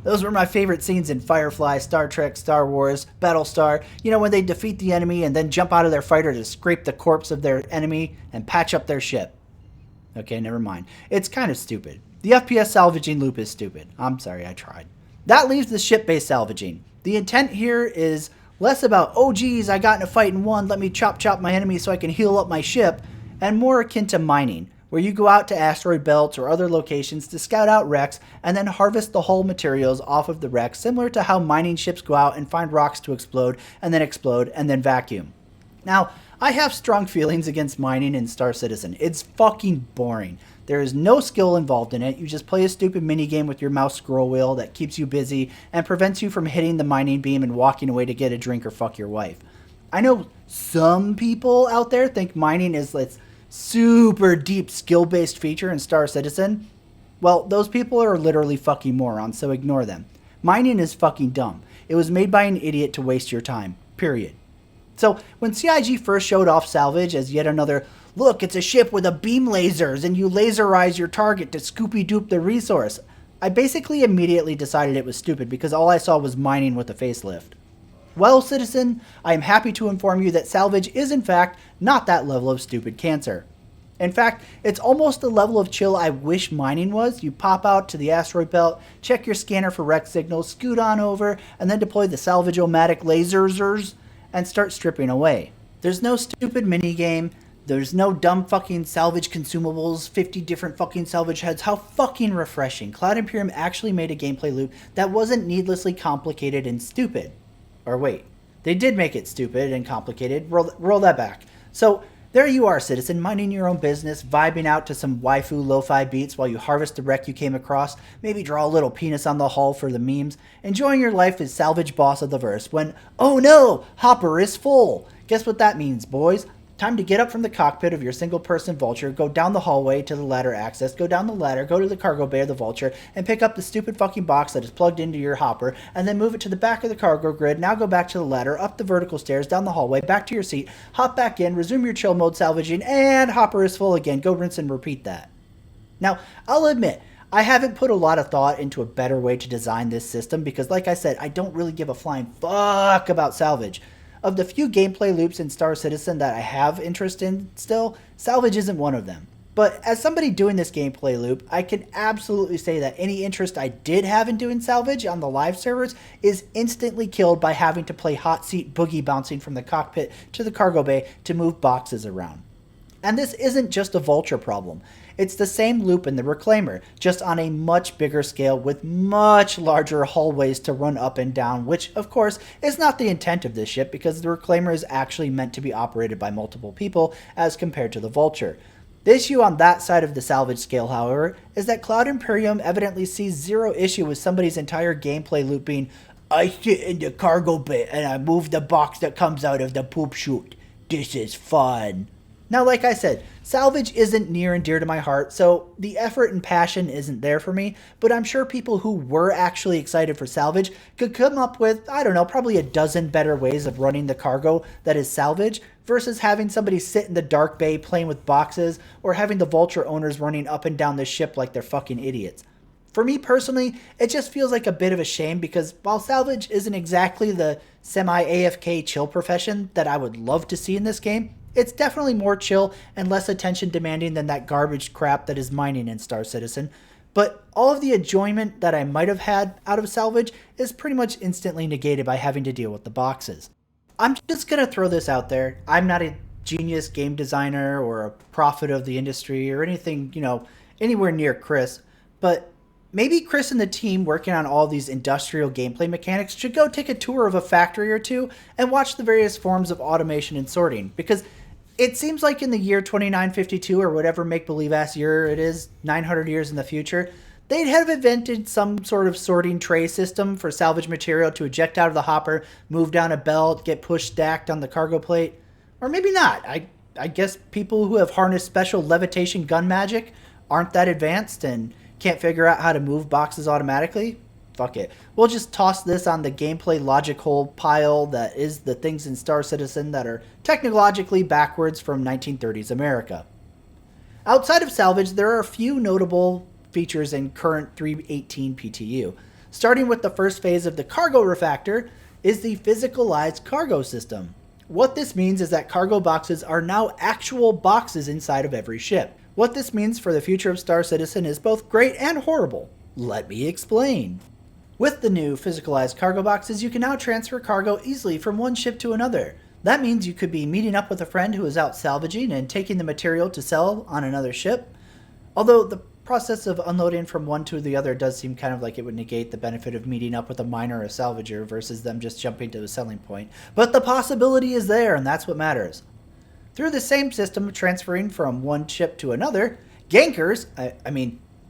Those were my favorite scenes in Firefly, Star Trek, Star Wars, Battlestar. You know, when they defeat the enemy and then jump out of their fighter to scrape the corpse of their enemy and patch up their ship. Okay, never mind. It's kind of stupid. The FPS salvaging loop is stupid. I'm sorry, I tried. That leaves the ship-based salvaging. The intent here is less about, oh geez, I got in a fight and won, let me chop my enemy so I can heal up my ship, and more akin to mining, where you go out to asteroid belts or other locations to scout out wrecks and then harvest the hull materials off of the wrecks, similar to how mining ships go out and find rocks to explode and then vacuum. Now, I have strong feelings against mining in Star Citizen. It's fucking boring. There is no skill involved in it. You just play a stupid minigame with your mouse scroll wheel that keeps you busy and prevents you from hitting the mining beam and walking away to get a drink or fuck your wife. I know some people out there think mining is this super deep skill-based feature in Star Citizen. Well, those people are literally fucking morons, so ignore them. Mining is fucking dumb. It was made by an idiot to waste your time. Period. So, when CIG first showed off salvage as yet another, look, it's a ship with a beam lasers and you laserize your target to scoopy-doop the resource, I basically immediately decided it was stupid because all I saw was mining with a facelift. Well, citizen, I am happy to inform you that salvage is in fact not that level of stupid cancer. In fact, it's almost the level of chill I wish mining was. You pop out to the asteroid belt, check your scanner for wreck signals, scoot on over, and then deploy the salvage-o-matic lasers and start stripping away. There's no stupid minigame. There's no dumb fucking salvage consumables, 50 different fucking salvage heads. How fucking refreshing. Cloud Imperium actually made a gameplay loop that wasn't needlessly complicated and stupid. Or wait, they did make it stupid and complicated. Roll that back. So there you are, citizen, minding your own business, vibing out to some waifu lo-fi beats while you harvest the wreck you came across, maybe draw a little penis on the hull for the memes, enjoying your life as salvage boss of the verse when, oh no, hopper is full. Guess what that means, boys? Time to get up from the cockpit of your single-person Vulture, go down the hallway to the ladder access, go down the ladder, go to the cargo bay of the Vulture, and pick up the stupid fucking box that is plugged into your hopper, and then move it to the back of the cargo grid. Now go back to the ladder, up the vertical stairs, down the hallway, back to your seat, hop back in, resume your chill mode salvaging, and hopper is full again. Go rinse and repeat that. Now, I'll admit, I haven't put a lot of thought into a better way to design this system because, like I said, I don't really give a flying fuck about salvage. Of the few gameplay loops in Star Citizen that I have interest in still, salvage isn't one of them. But as somebody doing this gameplay loop, I can absolutely say that any interest I did have in doing salvage on the live servers is instantly killed by having to play hot seat boogie bouncing from the cockpit to the cargo bay to move boxes around. And this isn't just a Vulture problem. It's the same loop in the Reclaimer, just on a much bigger scale with much larger hallways to run up and down, which, of course, is not the intent of this ship because the Reclaimer is actually meant to be operated by multiple people as compared to the Vulture. The issue on that side of the salvage scale, however, is that Cloud Imperium evidently sees zero issue with somebody's entire gameplay loop being, I sit in the cargo bay and I move the box that comes out of the poop chute. This is fun. Now, like I said, salvage isn't near and dear to my heart, so the effort and passion isn't there for me, but I'm sure people who were actually excited for salvage could come up with, I don't know, probably a dozen better ways of running the cargo that is salvage versus having somebody sit in the dark bay playing with boxes or having the vulture owners running up and down the ship like they're fucking idiots. For me personally, it just feels like a bit of a shame because while salvage isn't exactly the semi-AFK chill profession that I would love to see in this game, it's definitely more chill and less attention demanding than that garbage crap that is mining in Star Citizen. But all of the enjoyment that I might have had out of salvage is pretty much instantly negated by having to deal with the boxes. I'm just going to throw this out there. I'm not a genius game designer or a prophet of the industry or anything, anywhere near Chris, but maybe Chris and the team working on all these industrial gameplay mechanics should go take a tour of a factory or two and watch the various forms of automation and sorting, because it seems like in the year 2952 or whatever make-believe ass year it is, 900 years in the future, they'd have invented some sort of sorting tray system for salvage material to eject out of the hopper, move down a belt, get pushed stacked on the cargo plate. Or maybe not. I guess people who have harnessed special levitation gun magic aren't that advanced and can't figure out how to move boxes automatically. Fuck it. We'll just toss this on the gameplay logic hole pile that is the things in Star Citizen that are technologically backwards from 1930s America. Outside of salvage, there are a few notable features in current 3.18 PTU. Starting with the first phase of the cargo refactor is the Physicalized Cargo system. What this means is that cargo boxes are now actual boxes inside of every ship. What this means for the future of Star Citizen is both great and horrible. Let me explain. With the new Physicalized Cargo boxes, you can now transfer cargo easily from one ship to another. That means you could be meeting up with a friend who is out salvaging and taking the material to sell on another ship. Although the process of unloading from one to the other does seem kind of like it would negate the benefit of meeting up with a miner or a salvager versus them just jumping to the selling point. But the possibility is there, and that's what matters. Through the same system of transferring from one ship to another, gankers,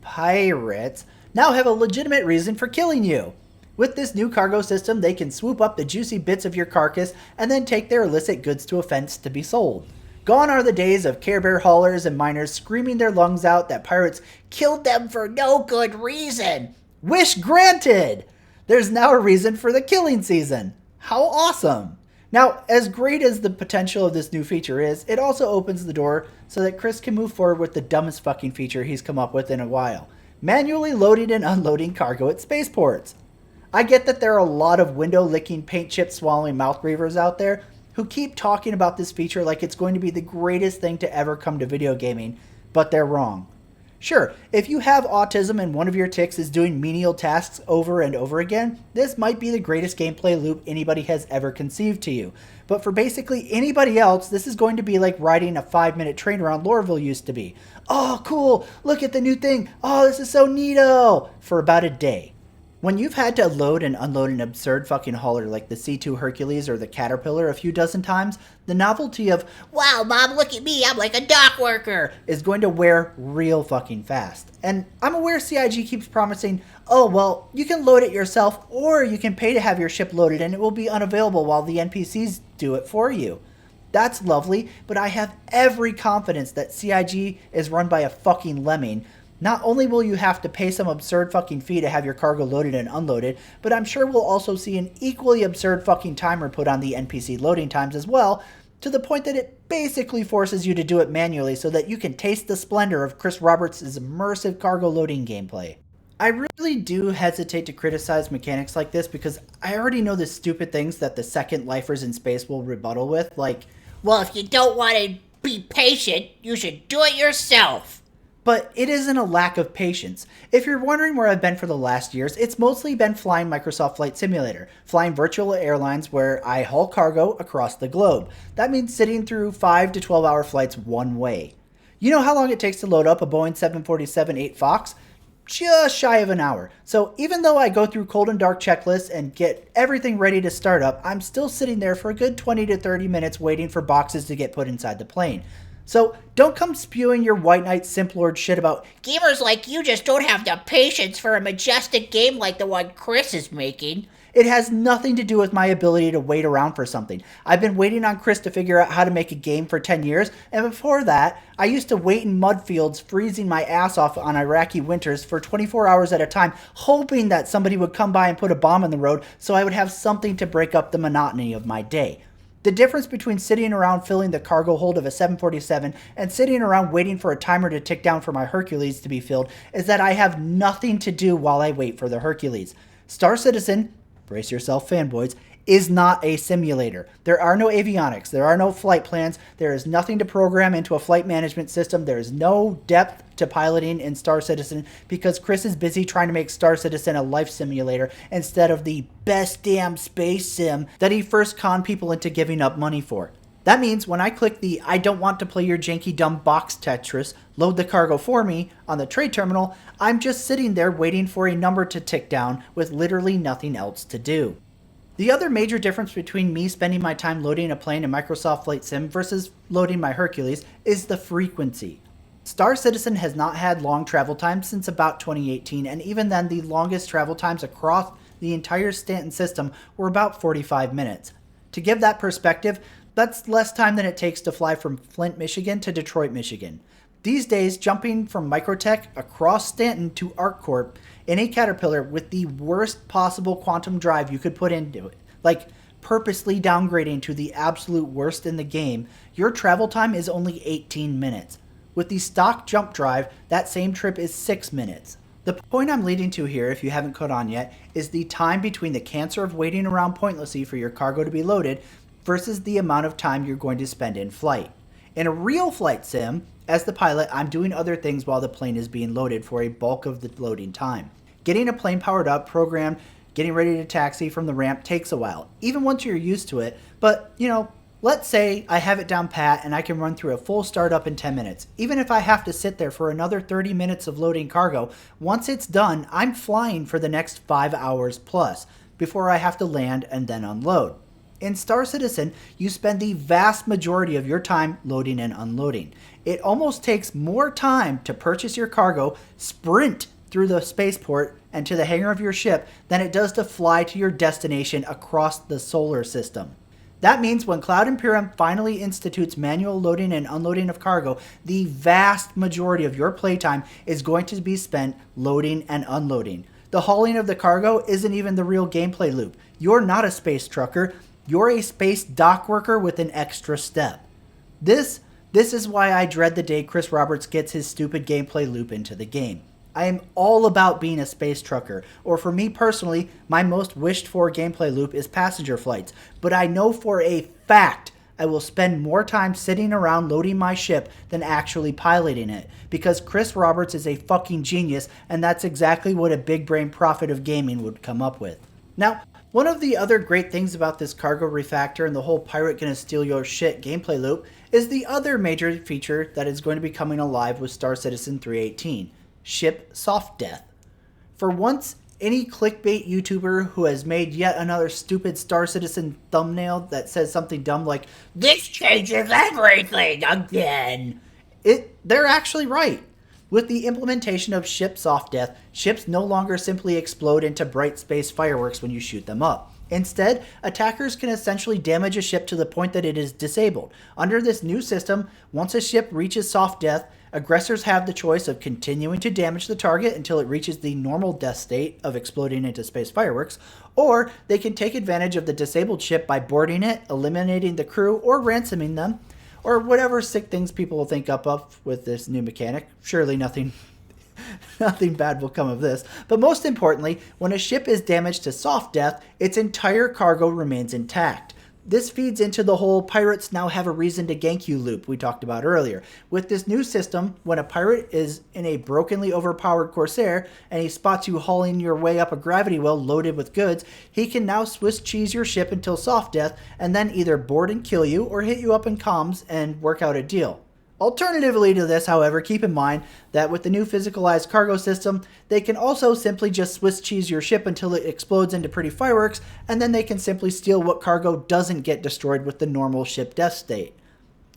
pirates, now have a legitimate reason for killing you. With this new cargo system, they can swoop up the juicy bits of your carcass and then take their illicit goods to a fence to be sold. Gone are the days of Care Bear haulers and miners screaming their lungs out that pirates killed them for no good reason. Wish granted! There's now a reason for the killing season. How awesome! Now, as great as the potential of this new feature is, it also opens the door so that Chris can move forward with the dumbest fucking feature he's come up with in a while. Manually loading and unloading cargo at spaceports. I get that there are a lot of window-licking, paint-chip-swallowing mouth breathers out there who keep talking about this feature like it's going to be the greatest thing to ever come to video gaming, but they're wrong. Sure, if you have autism and one of your tics is doing menial tasks over and over again, this might be the greatest gameplay loop anybody has ever conceived to you. But for basically anybody else, this is going to be like riding a 5-minute train around Lorville used to be. Oh, cool, look at the new thing, oh, this is so neato, for about a day. When you've had to load and unload an absurd fucking hauler like the C2 Hercules or the Caterpillar a few dozen times, the novelty of, wow, Mom, look at me, I'm like a dock worker, is going to wear real fucking fast. And I'm aware CIG keeps promising, oh, well, you can load it yourself or you can pay to have your ship loaded and it will be unavailable while the NPCs do it for you. That's lovely, but I have every confidence that CIG is run by a fucking lemming. Not only will you have to pay some absurd fucking fee to have your cargo loaded and unloaded, but I'm sure we'll also see an equally absurd fucking timer put on the NPC loading times as well, to the point that it basically forces you to do it manually so that you can taste the splendor of Chris Roberts' immersive cargo loading gameplay. I really do hesitate to criticize mechanics like this because I already know the stupid things that the second lifers in space will rebuttal with, like, well, if you don't want to be patient, you should do it yourself. But it isn't a lack of patience. If you're wondering where I've been for the last years, it's mostly been flying Microsoft Flight Simulator, flying virtual airlines where I haul cargo across the globe. That means sitting through 5 to 12 hour flights one way. You know how long it takes to load up a Boeing 747-8 Fox? Just shy of an hour. So even though I go through cold and dark checklists and get everything ready to start up, I'm still sitting there for a good 20 to 30 minutes waiting for boxes to get put inside the plane. So don't come spewing your White Knight Simplord shit about Gamers like you just don't have the patience for a majestic game like the one Chris is making. it has nothing to do with my ability to wait around for something. I've been waiting on Chris to figure out how to make a game for 10 years, and before that, I used to wait in mud fields freezing my ass off on Iraqi winters for 24 hours at a time, hoping that somebody would come by and put a bomb in the road so I would have something to break up the monotony of my day. The difference between sitting around filling the cargo hold of a 747 and sitting around waiting for a timer to tick down for my Hercules to be filled is that I have nothing to do while I wait for the Hercules. Star Citizen, brace yourself fanboys, is not a simulator. There are no avionics, there are no flight plans, there is nothing to program into a flight management system, there is no depth to piloting in Star Citizen because Chris is busy trying to make Star Citizen a life simulator instead of the best damn space sim that he first conned people into giving up money for. That means when I click the I don't want to play your janky dumb box Tetris, load the cargo for me on the trade terminal, I'm just sitting there waiting for a number to tick down with literally nothing else to do. The other major difference between me spending my time loading a plane in Microsoft Flight Sim versus loading my Hercules is the frequency. Star Citizen has not had long travel times since about 2018, and even then the longest travel times across the entire Stanton system were about 45 minutes. To give that perspective, that's less time than it takes to fly from Flint, Michigan to Detroit, Michigan. These days, jumping from Microtech across Stanton to ArcCorp in a Caterpillar with the worst possible quantum drive you could put into it, like purposely downgrading to the absolute worst in the game, your travel time is only 18 minutes. With the stock jump drive, that same trip is 6 minutes. The point I'm leading to here, if you haven't caught on yet, is the time between the cancer of waiting around pointlessly for your cargo to be loaded versus the amount of time you're going to spend in flight. In a real flight sim, as the pilot, I'm doing other things while the plane is being loaded for a bulk of the loading time. Getting a plane powered up, programmed, getting ready to taxi from the ramp takes a while, even once you're used to it. But, let's say I have it down pat and I can run through a full startup in 10 minutes. Even if I have to sit there for another 30 minutes of loading cargo, once it's done, I'm flying for the next 5 hours plus before I have to land and then unload. In Star Citizen, you spend the vast majority of your time loading and unloading. It almost takes more time to purchase your cargo, sprint through the spaceport and to the hangar of your ship than it does to fly to your destination across the solar system. That means when Cloud Imperium finally institutes manual loading and unloading of cargo, the vast majority of your playtime is going to be spent loading and unloading. The hauling of the cargo isn't even the real gameplay loop. You're not a space trucker. You're a space dock worker with an extra step. This is why I dread the day Chris Roberts gets his stupid gameplay loop into the game. I am all about being a space trucker, or for me personally, my most wished for gameplay loop is passenger flights, but I know for a fact I will spend more time sitting around loading my ship than actually piloting it, because Chris Roberts is a fucking genius, and that's exactly what a big brain prophet of gaming would come up with. Now, one of the other great things about this cargo refactor and the whole pirate gonna steal your shit gameplay loop is the other major feature that is going to be coming alive with Star Citizen 3.18, ship soft death. For once, any clickbait YouTuber who has made yet another stupid Star Citizen thumbnail that says something dumb like, This changes everything again. They're actually right. With the implementation of ship soft death, ships no longer simply explode into bright space fireworks when you shoot them up. Instead, attackers can essentially damage a ship to the point that it is disabled. Under this new system, once a ship reaches soft death, aggressors have the choice of continuing to damage the target until it reaches the normal death state of exploding into space fireworks, or they can take advantage of the disabled ship by boarding it, eliminating the crew, or ransoming them, or whatever sick things people will think up of with this new mechanic. Surely nothing bad will come of this. But most importantly, when a ship is damaged to soft death, its entire cargo remains intact. This feeds into the whole pirates now have a reason to gank you loop we talked about earlier. With this new system, when a pirate is in a brokenly overpowered Corsair and he spots you hauling your way up a gravity well loaded with goods, he can now Swiss cheese your ship until soft death and then either board and kill you or hit you up in comms and work out a deal. Alternatively to this, however, keep in mind that with the new physicalized cargo system, they can also simply just Swiss cheese your ship until it explodes into pretty fireworks, and then they can simply steal what cargo doesn't get destroyed with the normal ship death state.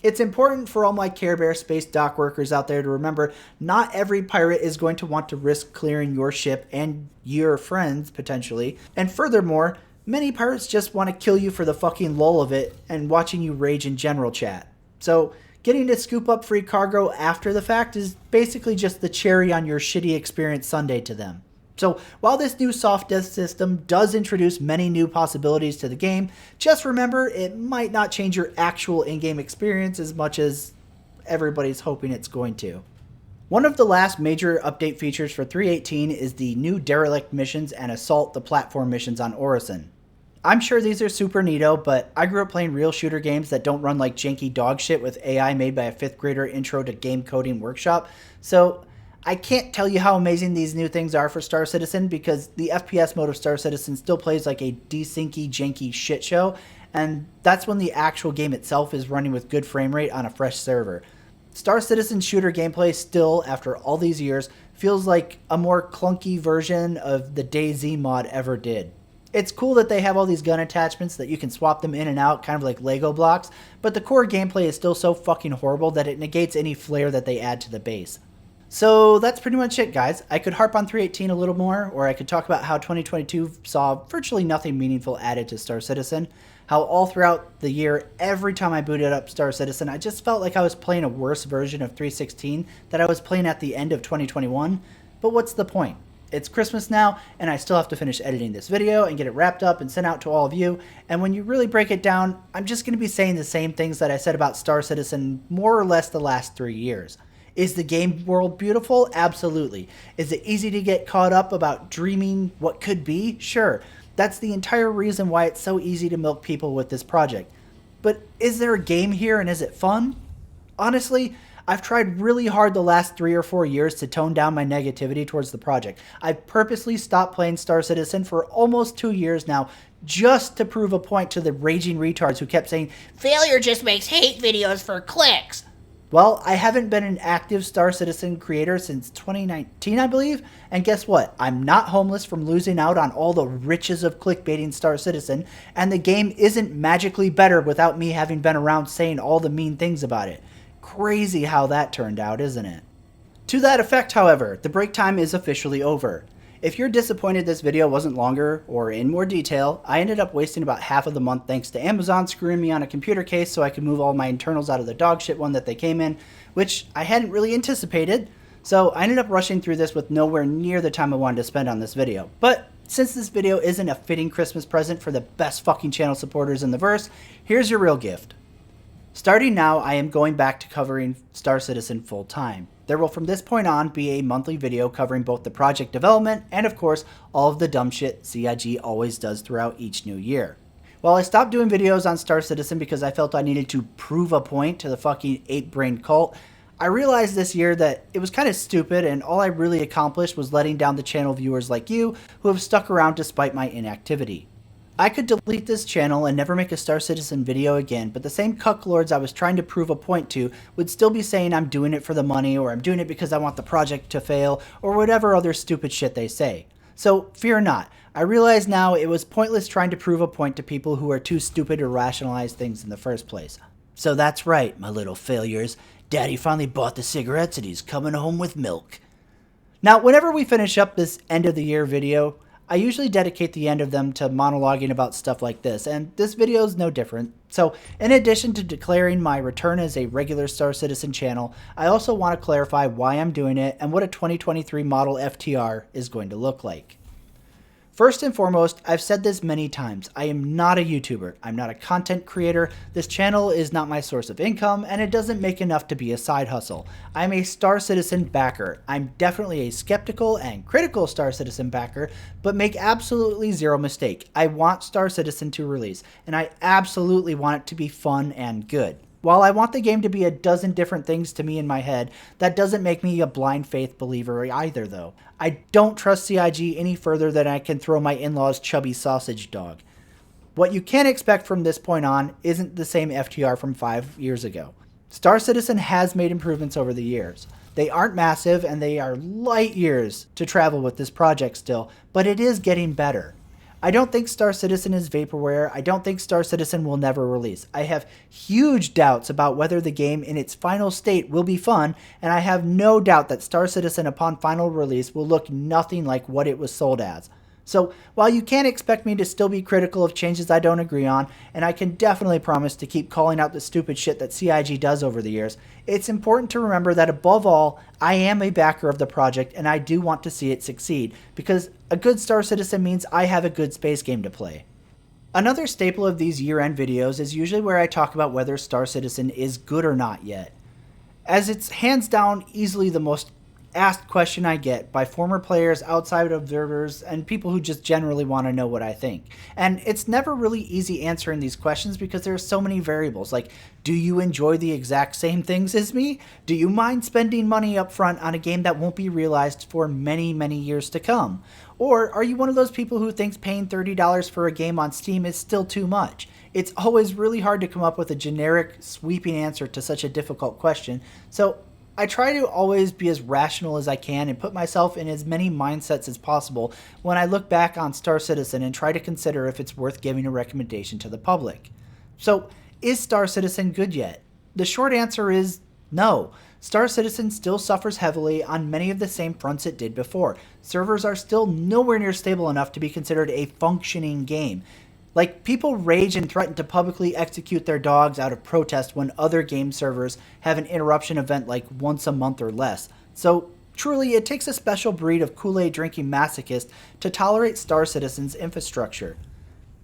It's important for all my Care Bear space dock workers out there to remember not every pirate is going to want to risk clearing your ship and your friends, potentially. And furthermore, many pirates just want to kill you for the fucking lull of it and watching you rage in general chat. So, getting to scoop up free cargo after the fact is basically just the cherry on your shitty experience sundae to them. So while this new soft death system does introduce many new possibilities to the game, just remember it might not change your actual in-game experience as much as everybody's hoping it's going to. One of the last major update features for 3.18 is the new derelict missions and assault the platform missions on Orison. I'm sure these are super neato, but I grew up playing real shooter games that don't run like janky dog shit with AI made by a 5th grader intro to game coding workshop, so I can't tell you how amazing these new things are for Star Citizen because the FPS mode of Star Citizen still plays like a desyncy, janky shit show, and that's when the actual game itself is running with good frame rate on a fresh server. Star Citizen shooter gameplay still, after all these years, feels like a more clunky version of the DayZ mod ever did. It's cool that they have all these gun attachments that you can swap them in and out, kind of like Lego blocks, but the core gameplay is still so fucking horrible that it negates any flair that they add to the base. So that's pretty much it, guys. I could harp on 3.18 a little more, or I could talk about how 2022 saw virtually nothing meaningful added to Star Citizen, how all throughout the year, every time I booted up Star Citizen, I just felt like I was playing a worse version of 3.16 that I was playing at the end of 2021, but what's the point? It's Christmas now, and I still have to finish editing this video and get it wrapped up and sent out to all of you, and when you really break it down, I'm just going to be saying the same things that I said about Star Citizen more or less the last 3 years. Is the game world beautiful? Absolutely. Is it easy to get caught up about dreaming what could be? Sure. That's the entire reason why it's so easy to milk people with this project. But is there a game here and is it fun? Honestly, I've tried really hard the last 3 or 4 years to tone down my negativity towards the project. I've purposely stopped playing Star Citizen for almost 2 years now just to prove a point to the raging retards who kept saying, Failure just makes hate videos for clicks. well, I haven't been an active Star Citizen creator since 2019, I believe, and guess what? I'm not homeless from losing out on all the riches of clickbaiting Star Citizen, and the game isn't magically better without me having been around saying all the mean things about it. Crazy how that turned out, isn't it? To that effect, however, the break time is officially over. If you're disappointed this video wasn't longer or in more detail, I ended up wasting about half of the month thanks to Amazon screwing me on a computer case so I could move all my internals out of the dogshit one that they came in, which I hadn't really anticipated. So I ended up rushing through this with nowhere near the time I wanted to spend on this video. But since this video isn't a fitting Christmas present for the best fucking channel supporters in the verse, here's your real gift. Starting now, I am going back to covering Star Citizen full time. There will from this point on be a monthly video covering both the project development and of course all of the dumb shit CIG always does throughout each new year. While I stopped doing videos on Star Citizen because I felt I needed to prove a point to the fucking ape-brained cult, I realized this year that it was kind of stupid and all I really accomplished was letting down the channel viewers like you who have stuck around despite my inactivity. I could delete this channel and never make a Star Citizen video again, but the same cucklords I was trying to prove a point to would still be saying I'm doing it for the money, or I'm doing it because I want the project to fail, or whatever other stupid shit they say. So, fear not. I realize now it was pointless trying to prove a point to people who are too stupid to rationalize things in the first place. So that's right, my little failures. Daddy finally bought the cigarettes and he's coming home with milk. Now, whenever we finish up this end of the year video, I usually dedicate the end of them to monologuing about stuff like this, and this video is no different. So, in addition to declaring my return as a regular Star Citizen channel, I also want to clarify why I'm doing it and what a 2023 model FTR is going to look like. First and foremost, I've said this many times, I am not a YouTuber, I'm not a content creator, this channel is not my source of income, and it doesn't make enough to be a side hustle. I'm a Star Citizen backer. I'm definitely a skeptical and critical Star Citizen backer, but make absolutely zero mistake. I want Star Citizen to release, and I absolutely want it to be fun and good. While I want the game to be a dozen different things to me in my head, that doesn't make me a blind faith believer either though. I don't trust CIG any further than I can throw my in-laws chubby sausage dog. What you can expect from this point on isn't the same FTR from 5 years ago. Star Citizen has made improvements over the years. They aren't massive and they are light years to travel with this project still, but it is getting better. I don't think Star Citizen is vaporware. I don't think Star Citizen will never release. I have huge doubts about whether the game in its final state will be fun, and I have no doubt that Star Citizen upon final release will look nothing like what it was sold as. So, while you can't expect me to still be critical of changes I don't agree on, and I can definitely promise to keep calling out the stupid shit that CIG does over the years, it's important to remember that above all, I am a backer of the project and I do want to see it succeed, because a good Star Citizen means I have a good space game to play. Another staple of these year-end videos is usually where I talk about whether Star Citizen is good or not yet, as it's hands down easily the most asked question I get by former players, outside observers, and people who just generally want to know what I think. And it's never really easy answering these questions because there are so many variables, like, do you enjoy the exact same things as me? Do you mind spending money up front on a game that won't be realized for many, many years to come? Or are you one of those people who thinks paying $30 for a game on Steam is still too much? It's always really hard to come up with a generic, sweeping answer to such a difficult question, so I try to always be as rational as I can and put myself in as many mindsets as possible when I look back on Star Citizen and try to consider if it's worth giving a recommendation to the public. So, is Star Citizen good yet? The short answer is no. Star Citizen still suffers heavily on many of the same fronts it did before. Servers are still nowhere near stable enough to be considered a functioning game. Like, people rage and threaten to publicly execute their dogs out of protest when other game servers have an interruption event like once a month or less. So, truly, it takes a special breed of Kool-Aid drinking masochist to tolerate Star Citizen's infrastructure.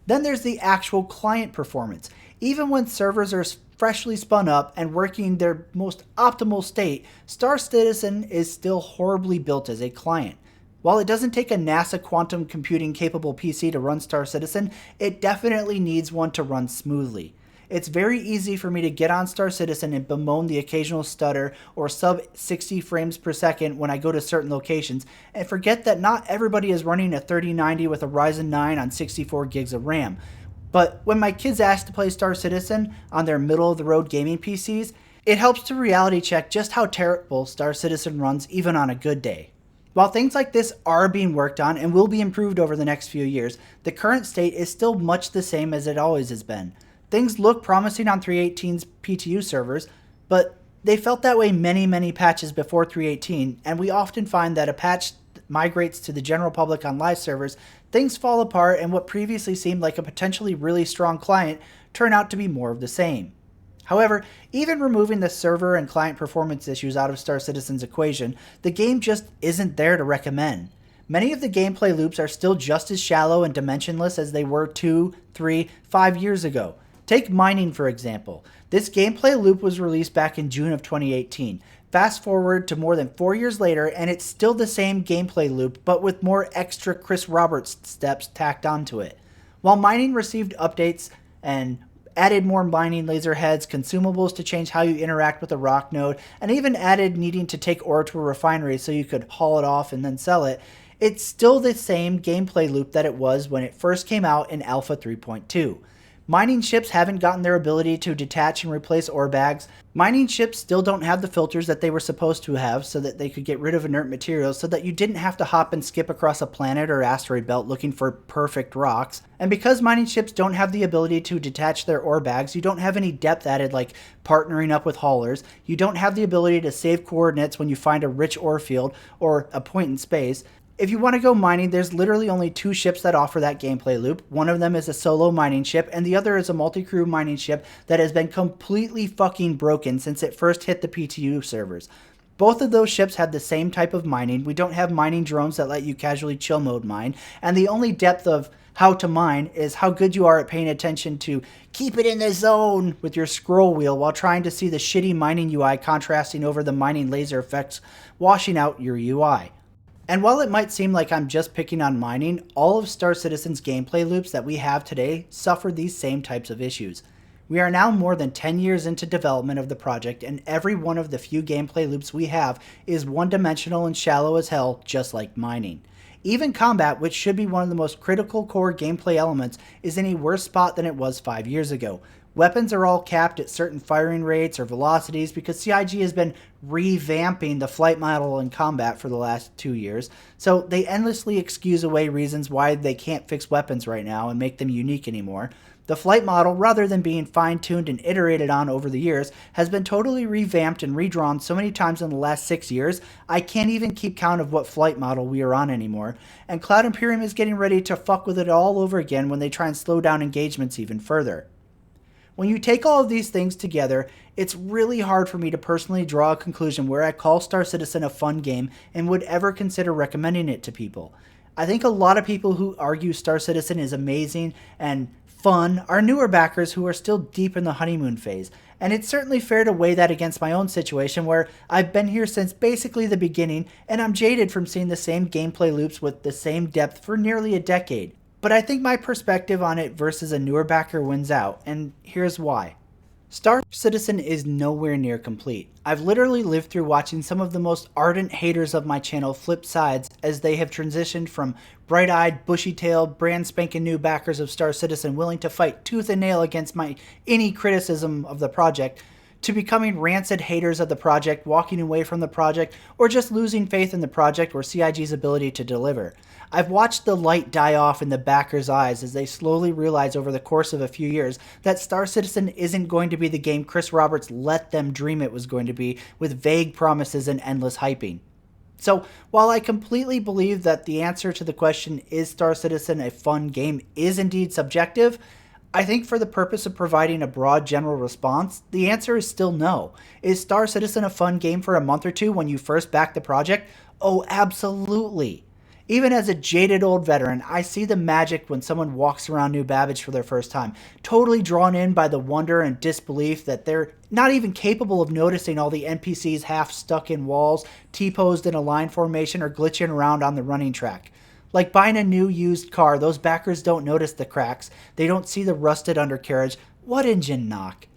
Then there's the actual client performance. Even when servers are freshly spun up and working their most optimal state, Star Citizen is still horribly built as a client. While it doesn't take a NASA quantum computing capable PC to run Star Citizen, it definitely needs one to run smoothly. It's very easy for me to get on Star Citizen and bemoan the occasional stutter or sub 60 frames per second when I go to certain locations, and forget that not everybody is running a 3090 with a Ryzen 9 on 64 gigs of RAM. But when my kids ask to play Star Citizen on their middle-of-the-road gaming PCs, it helps to reality check just how terrible Star Citizen runs even on a good day. While things like this are being worked on and will be improved over the next few years, the current state is still much the same as it always has been. Things look promising on 3.18's PTU servers, but they felt that way many patches before 3.18, and we often find that a patch migrates to the general public on live servers, things fall apart, and what previously seemed like a potentially really strong client turn out to be more of the same. However, even removing the server and client performance issues out of Star Citizen's equation, the game just isn't there to recommend. Many of the gameplay loops are still just as shallow and dimensionless as they were 2, 3, 5 years ago. Take mining, for example. This gameplay loop was released back in June of 2018. Fast forward to more than 4 years later, and it's still the same gameplay loop, but with more extra Chris Roberts steps tacked onto it. While mining received updates and added more mining laser heads, consumables to change how you interact with the rock node, and even added needing to take ore to a refinery so you could haul it off and then sell it, it's still the same gameplay loop that it was when it first came out in Alpha 3.2. Mining ships haven't gotten their ability to detach and replace ore bags. Mining ships still don't have the filters that they were supposed to have so that they could get rid of inert materials so that you didn't have to hop and skip across a planet or asteroid belt looking for perfect rocks. And because mining ships don't have the ability to detach their ore bags, you don't have any depth added like partnering up with haulers. You don't have the ability to save coordinates when you find a rich ore field or a point in space. If you want to go mining, there's literally only 2 ships that offer that gameplay loop. One of them is a solo mining ship, and the other is a multi-crew mining ship that has been completely fucking broken since it first hit the PTU servers. Both of those ships have the same type of mining. We don't have mining drones that let you casually chill mode mine, and the only depth of how to mine is how good you are at paying attention to keep it in the zone with your scroll wheel while trying to see the shitty mining UI contrasting over the mining laser effects washing out your UI. And while it might seem like I'm just picking on mining, all of Star Citizen's gameplay loops that we have today suffer these same types of issues. We are now more than 10 years into development of the project, and every one of the few gameplay loops we have is one-dimensional and shallow as hell, just like mining. Even combat, which should be one of the most critical core gameplay elements, is in a worse spot than it was 5 years ago. Weapons are all capped at certain firing rates or velocities because CIG has been revamping the flight model in combat for the last 2 years, so they endlessly excuse away reasons why they can't fix weapons right now and make them unique anymore. The flight model, rather than being fine-tuned and iterated on over the years, has been totally revamped and redrawn so many times in the last 6 years, I can't even keep count of what flight model we are on anymore, and Cloud Imperium is getting ready to fuck with it all over again when they try and slow down engagements even further. When you take all of these things together, it's really hard for me to personally draw a conclusion where I call Star Citizen a fun game and would ever consider recommending it to people. I think a lot of people who argue Star Citizen is amazing and fun are newer backers who are still deep in the honeymoon phase, and it's certainly fair to weigh that against my own situation where I've been here since basically the beginning and I'm jaded from seeing the same gameplay loops with the same depth for nearly a decade. But I think my perspective on it versus a newer backer wins out, and here's why. Star Citizen is nowhere near complete. I've literally lived through watching some of the most ardent haters of my channel flip sides as they have transitioned from bright-eyed, bushy-tailed, brand spanking new backers of Star Citizen willing to fight tooth and nail against any criticism of the project, to becoming rancid haters of the project, walking away from the project, or just losing faith in the project or CIG's ability to deliver. I've watched the light die off in the backers' eyes as they slowly realize over the course of a few years that Star Citizen isn't going to be the game Chris Roberts let them dream it was going to be, with vague promises and endless hyping. So, while I completely believe that the answer to the question, is Star Citizen a fun game, is indeed subjective, I think for the purpose of providing a broad general response, the answer is still no. Is Star Citizen a fun game for a month or two when you first back the project? Oh, absolutely. Even as a jaded old veteran, I see the magic when someone walks around New Babbage for their first time, totally drawn in by the wonder and disbelief that they're not even capable of noticing all the NPCs half stuck in walls, T-posed in a line formation, or glitching around on the running track. Like buying a new used car, those backers don't notice the cracks, they don't see the rusted undercarriage. What engine knock?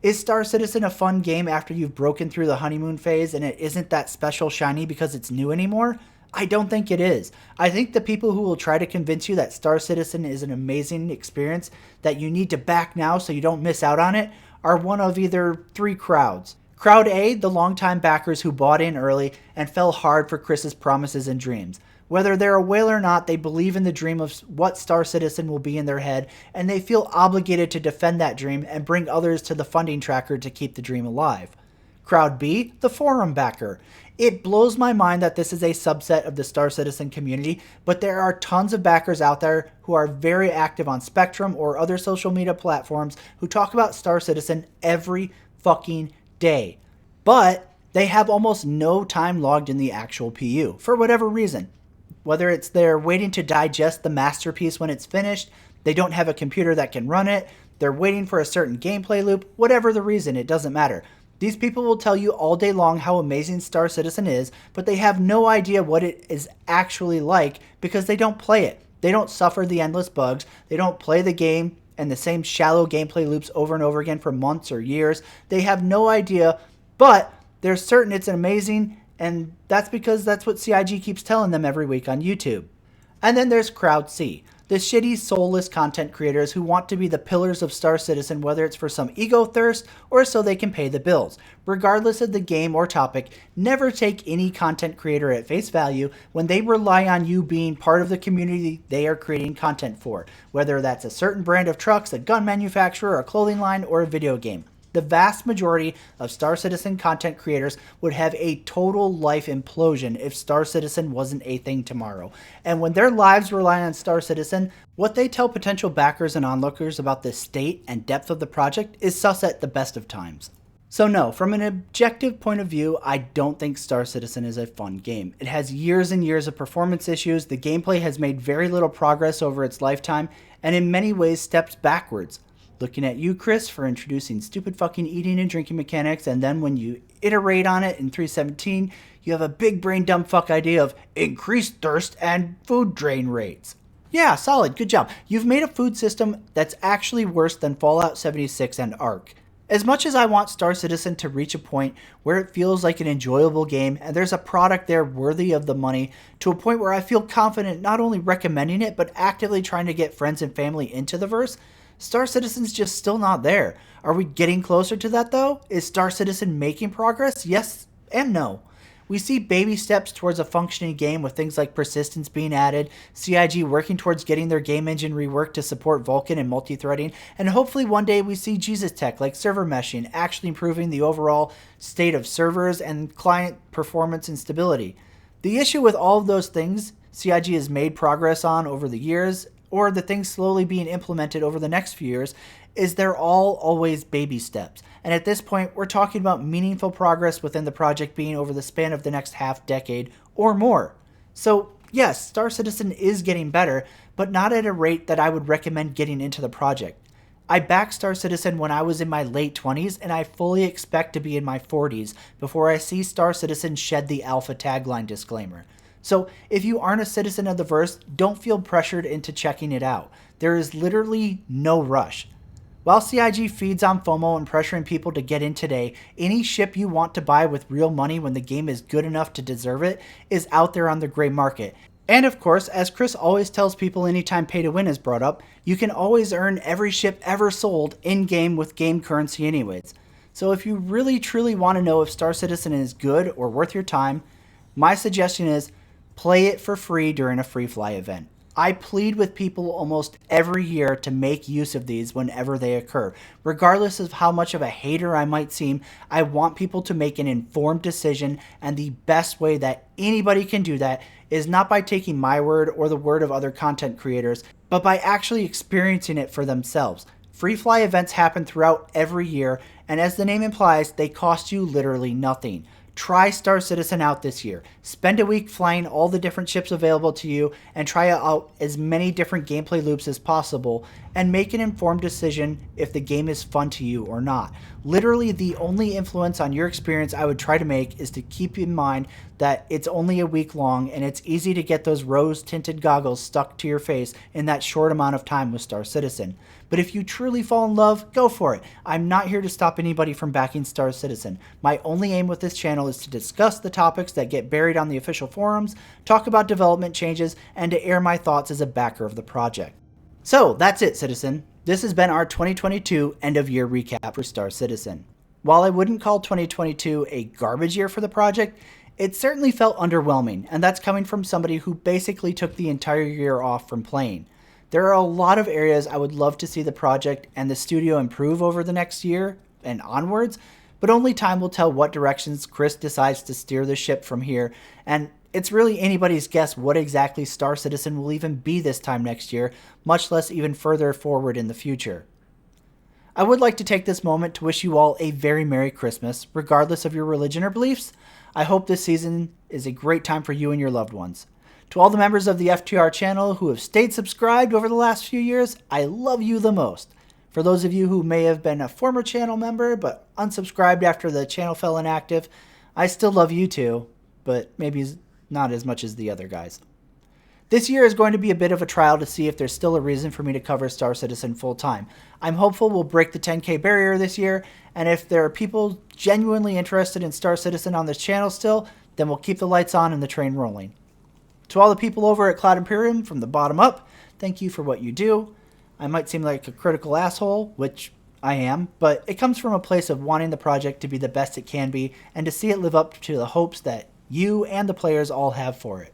Is Star Citizen a fun game after you've broken through the honeymoon phase and it isn't that special shiny because it's new anymore? I don't think it is. I think the people who will try to convince you that Star Citizen is an amazing experience that you need to back now so you don't miss out on it are one of either three crowds. Crowd A, the longtime backers who bought in early and fell hard for Chris's promises and dreams. Whether they're a whale or not, they believe in the dream of what Star Citizen will be in their head, and they feel obligated to defend that dream and bring others to the funding tracker to keep the dream alive. Crowd B, the forum backer. It blows my mind that this is a subset of the Star Citizen community, but there are tons of backers out there who are very active on Spectrum or other social media platforms who talk about Star Citizen every fucking day. But they have almost no time logged in the actual PU, for whatever reason. Whether it's they're waiting to digest the masterpiece when it's finished, they don't have a computer that can run it, they're waiting for a certain gameplay loop, whatever the reason, it doesn't matter. These people will tell you all day long how amazing Star Citizen is, but they have no idea what it is actually like because they don't play it. They don't suffer the endless bugs, they don't play the game and the same shallow gameplay loops over and over again for months or years. They have no idea, but they're certain it's amazing, and that's because that's what CIG keeps telling them every week on YouTube. And then there's Crowd C, the shitty, soulless content creators who want to be the pillars of Star Citizen, whether it's for some ego thirst or so they can pay the bills. Regardless of the game or topic, never take any content creator at face value when they rely on you being part of the community they are creating content for, whether that's a certain brand of trucks, a gun manufacturer, a clothing line, or a video game. The vast majority of Star Citizen content creators would have a total life implosion if Star Citizen wasn't a thing tomorrow. And when their lives rely on Star Citizen, what they tell potential backers and onlookers about the state and depth of the project is sus at the best of times. So no, from an objective point of view, I don't think Star Citizen is a fun game. It has years and years of performance issues, the gameplay has made very little progress over its lifetime, and in many ways steps backwards. Looking at you, Chris, for introducing stupid fucking eating and drinking mechanics, and then when you iterate on it in 3.17, you have a big brain dumb fuck idea of increased thirst and food drain rates. Yeah, solid, good job. You've made a food system that's actually worse than Fallout 76 and Ark. As much as I want Star Citizen to reach a point where it feels like an enjoyable game and there's a product there worthy of the money, to a point where I feel confident not only recommending it, but actively trying to get friends and family into the verse, Star Citizen's just still not there. Are we getting closer to that though? Is Star Citizen making progress? Yes and no. We see baby steps towards a functioning game with things like persistence being added, CIG working towards getting their game engine reworked to support Vulkan and multi-threading, and hopefully one day we see Jesus tech like server meshing actually improving the overall state of servers and client performance and stability. The issue with all of those things CIG has made progress on over the years, or the things slowly being implemented over the next few years, is they're all always baby steps. And at this point, we're talking about meaningful progress within the project being over the span of the next half decade or more. So yes, Star Citizen is getting better, but not at a rate that I would recommend getting into the project. I backed Star Citizen when I was in my late 20s, and I fully expect to be in my 40s before I see Star Citizen shed the alpha tagline disclaimer. So if you aren't a citizen of the verse, don't feel pressured into checking it out. There is literally no rush. While CIG feeds on FOMO and pressuring people to get in today, any ship you want to buy with real money when the game is good enough to deserve it is out there on the gray market. And of course, as Chris always tells people anytime pay to win is brought up, you can always earn every ship ever sold in-game with game currency anyways. So if you really truly want to know if Star Citizen is good or worth your time, my suggestion is play it for free during a free fly event. I plead with people almost every year to make use of these whenever they occur. Regardless of how much of a hater I might seem, I want people to make an informed decision, and the best way that anybody can do that is not by taking my word or the word of other content creators, but by actually experiencing it for themselves. Free fly events happen throughout every year, and as the name implies, they cost you literally nothing. Try Star Citizen out this year. Spend a week flying all the different ships available to you and try out as many different gameplay loops as possible and make an informed decision if the game is fun to you or not. Literally, the only influence on your experience I would try to make is to keep in mind that it's only a week long and it's easy to get those rose-tinted goggles stuck to your face in that short amount of time with Star Citizen. But if you truly fall in love, go for it. I'm not here to stop anybody from backing Star Citizen. My only aim with this channel is to discuss the topics that get buried on the official forums, talk about development changes, and to air my thoughts as a backer of the project. So that's it, Citizen. This has been our 2022 end-of-year recap for Star Citizen. While I wouldn't call 2022 a garbage year for the project, it certainly felt underwhelming, and that's coming from somebody who basically took the entire year off from playing. There are a lot of areas I would love to see the project and the studio improve over the next year and onwards, but only time will tell what directions Chris decides to steer the ship from here, and it's really anybody's guess what exactly Star Citizen will even be this time next year, much less even further forward in the future. I would like to take this moment to wish you all a very Merry Christmas, regardless of your religion or beliefs. I hope this season is a great time for you and your loved ones. To all the members of the FTR channel who have stayed subscribed over the last few years, I love you the most. For those of you who may have been a former channel member but unsubscribed after the channel fell inactive, I still love you too, but maybe not as much as the other guys. This year is going to be a bit of a trial to see if there's still a reason for me to cover Star Citizen full time. I'm hopeful we'll break the 10K barrier this year, and if there are people genuinely interested in Star Citizen on this channel still, then we'll keep the lights on and the train rolling. To all the people over at Cloud Imperium from the bottom up, thank you for what you do. I might seem like a critical asshole, which I am, but it comes from a place of wanting the project to be the best it can be and to see it live up to the hopes that you and the players all have for it.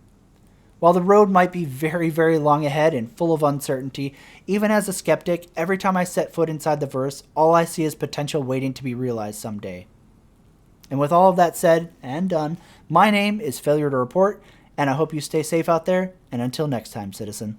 While the road might be very, very long ahead and full of uncertainty, even as a skeptic, every time I set foot inside the verse, all I see is potential waiting to be realized someday. And with all of that said and done, my name is FailureToReport, and I hope you stay safe out there, and until next time, citizen.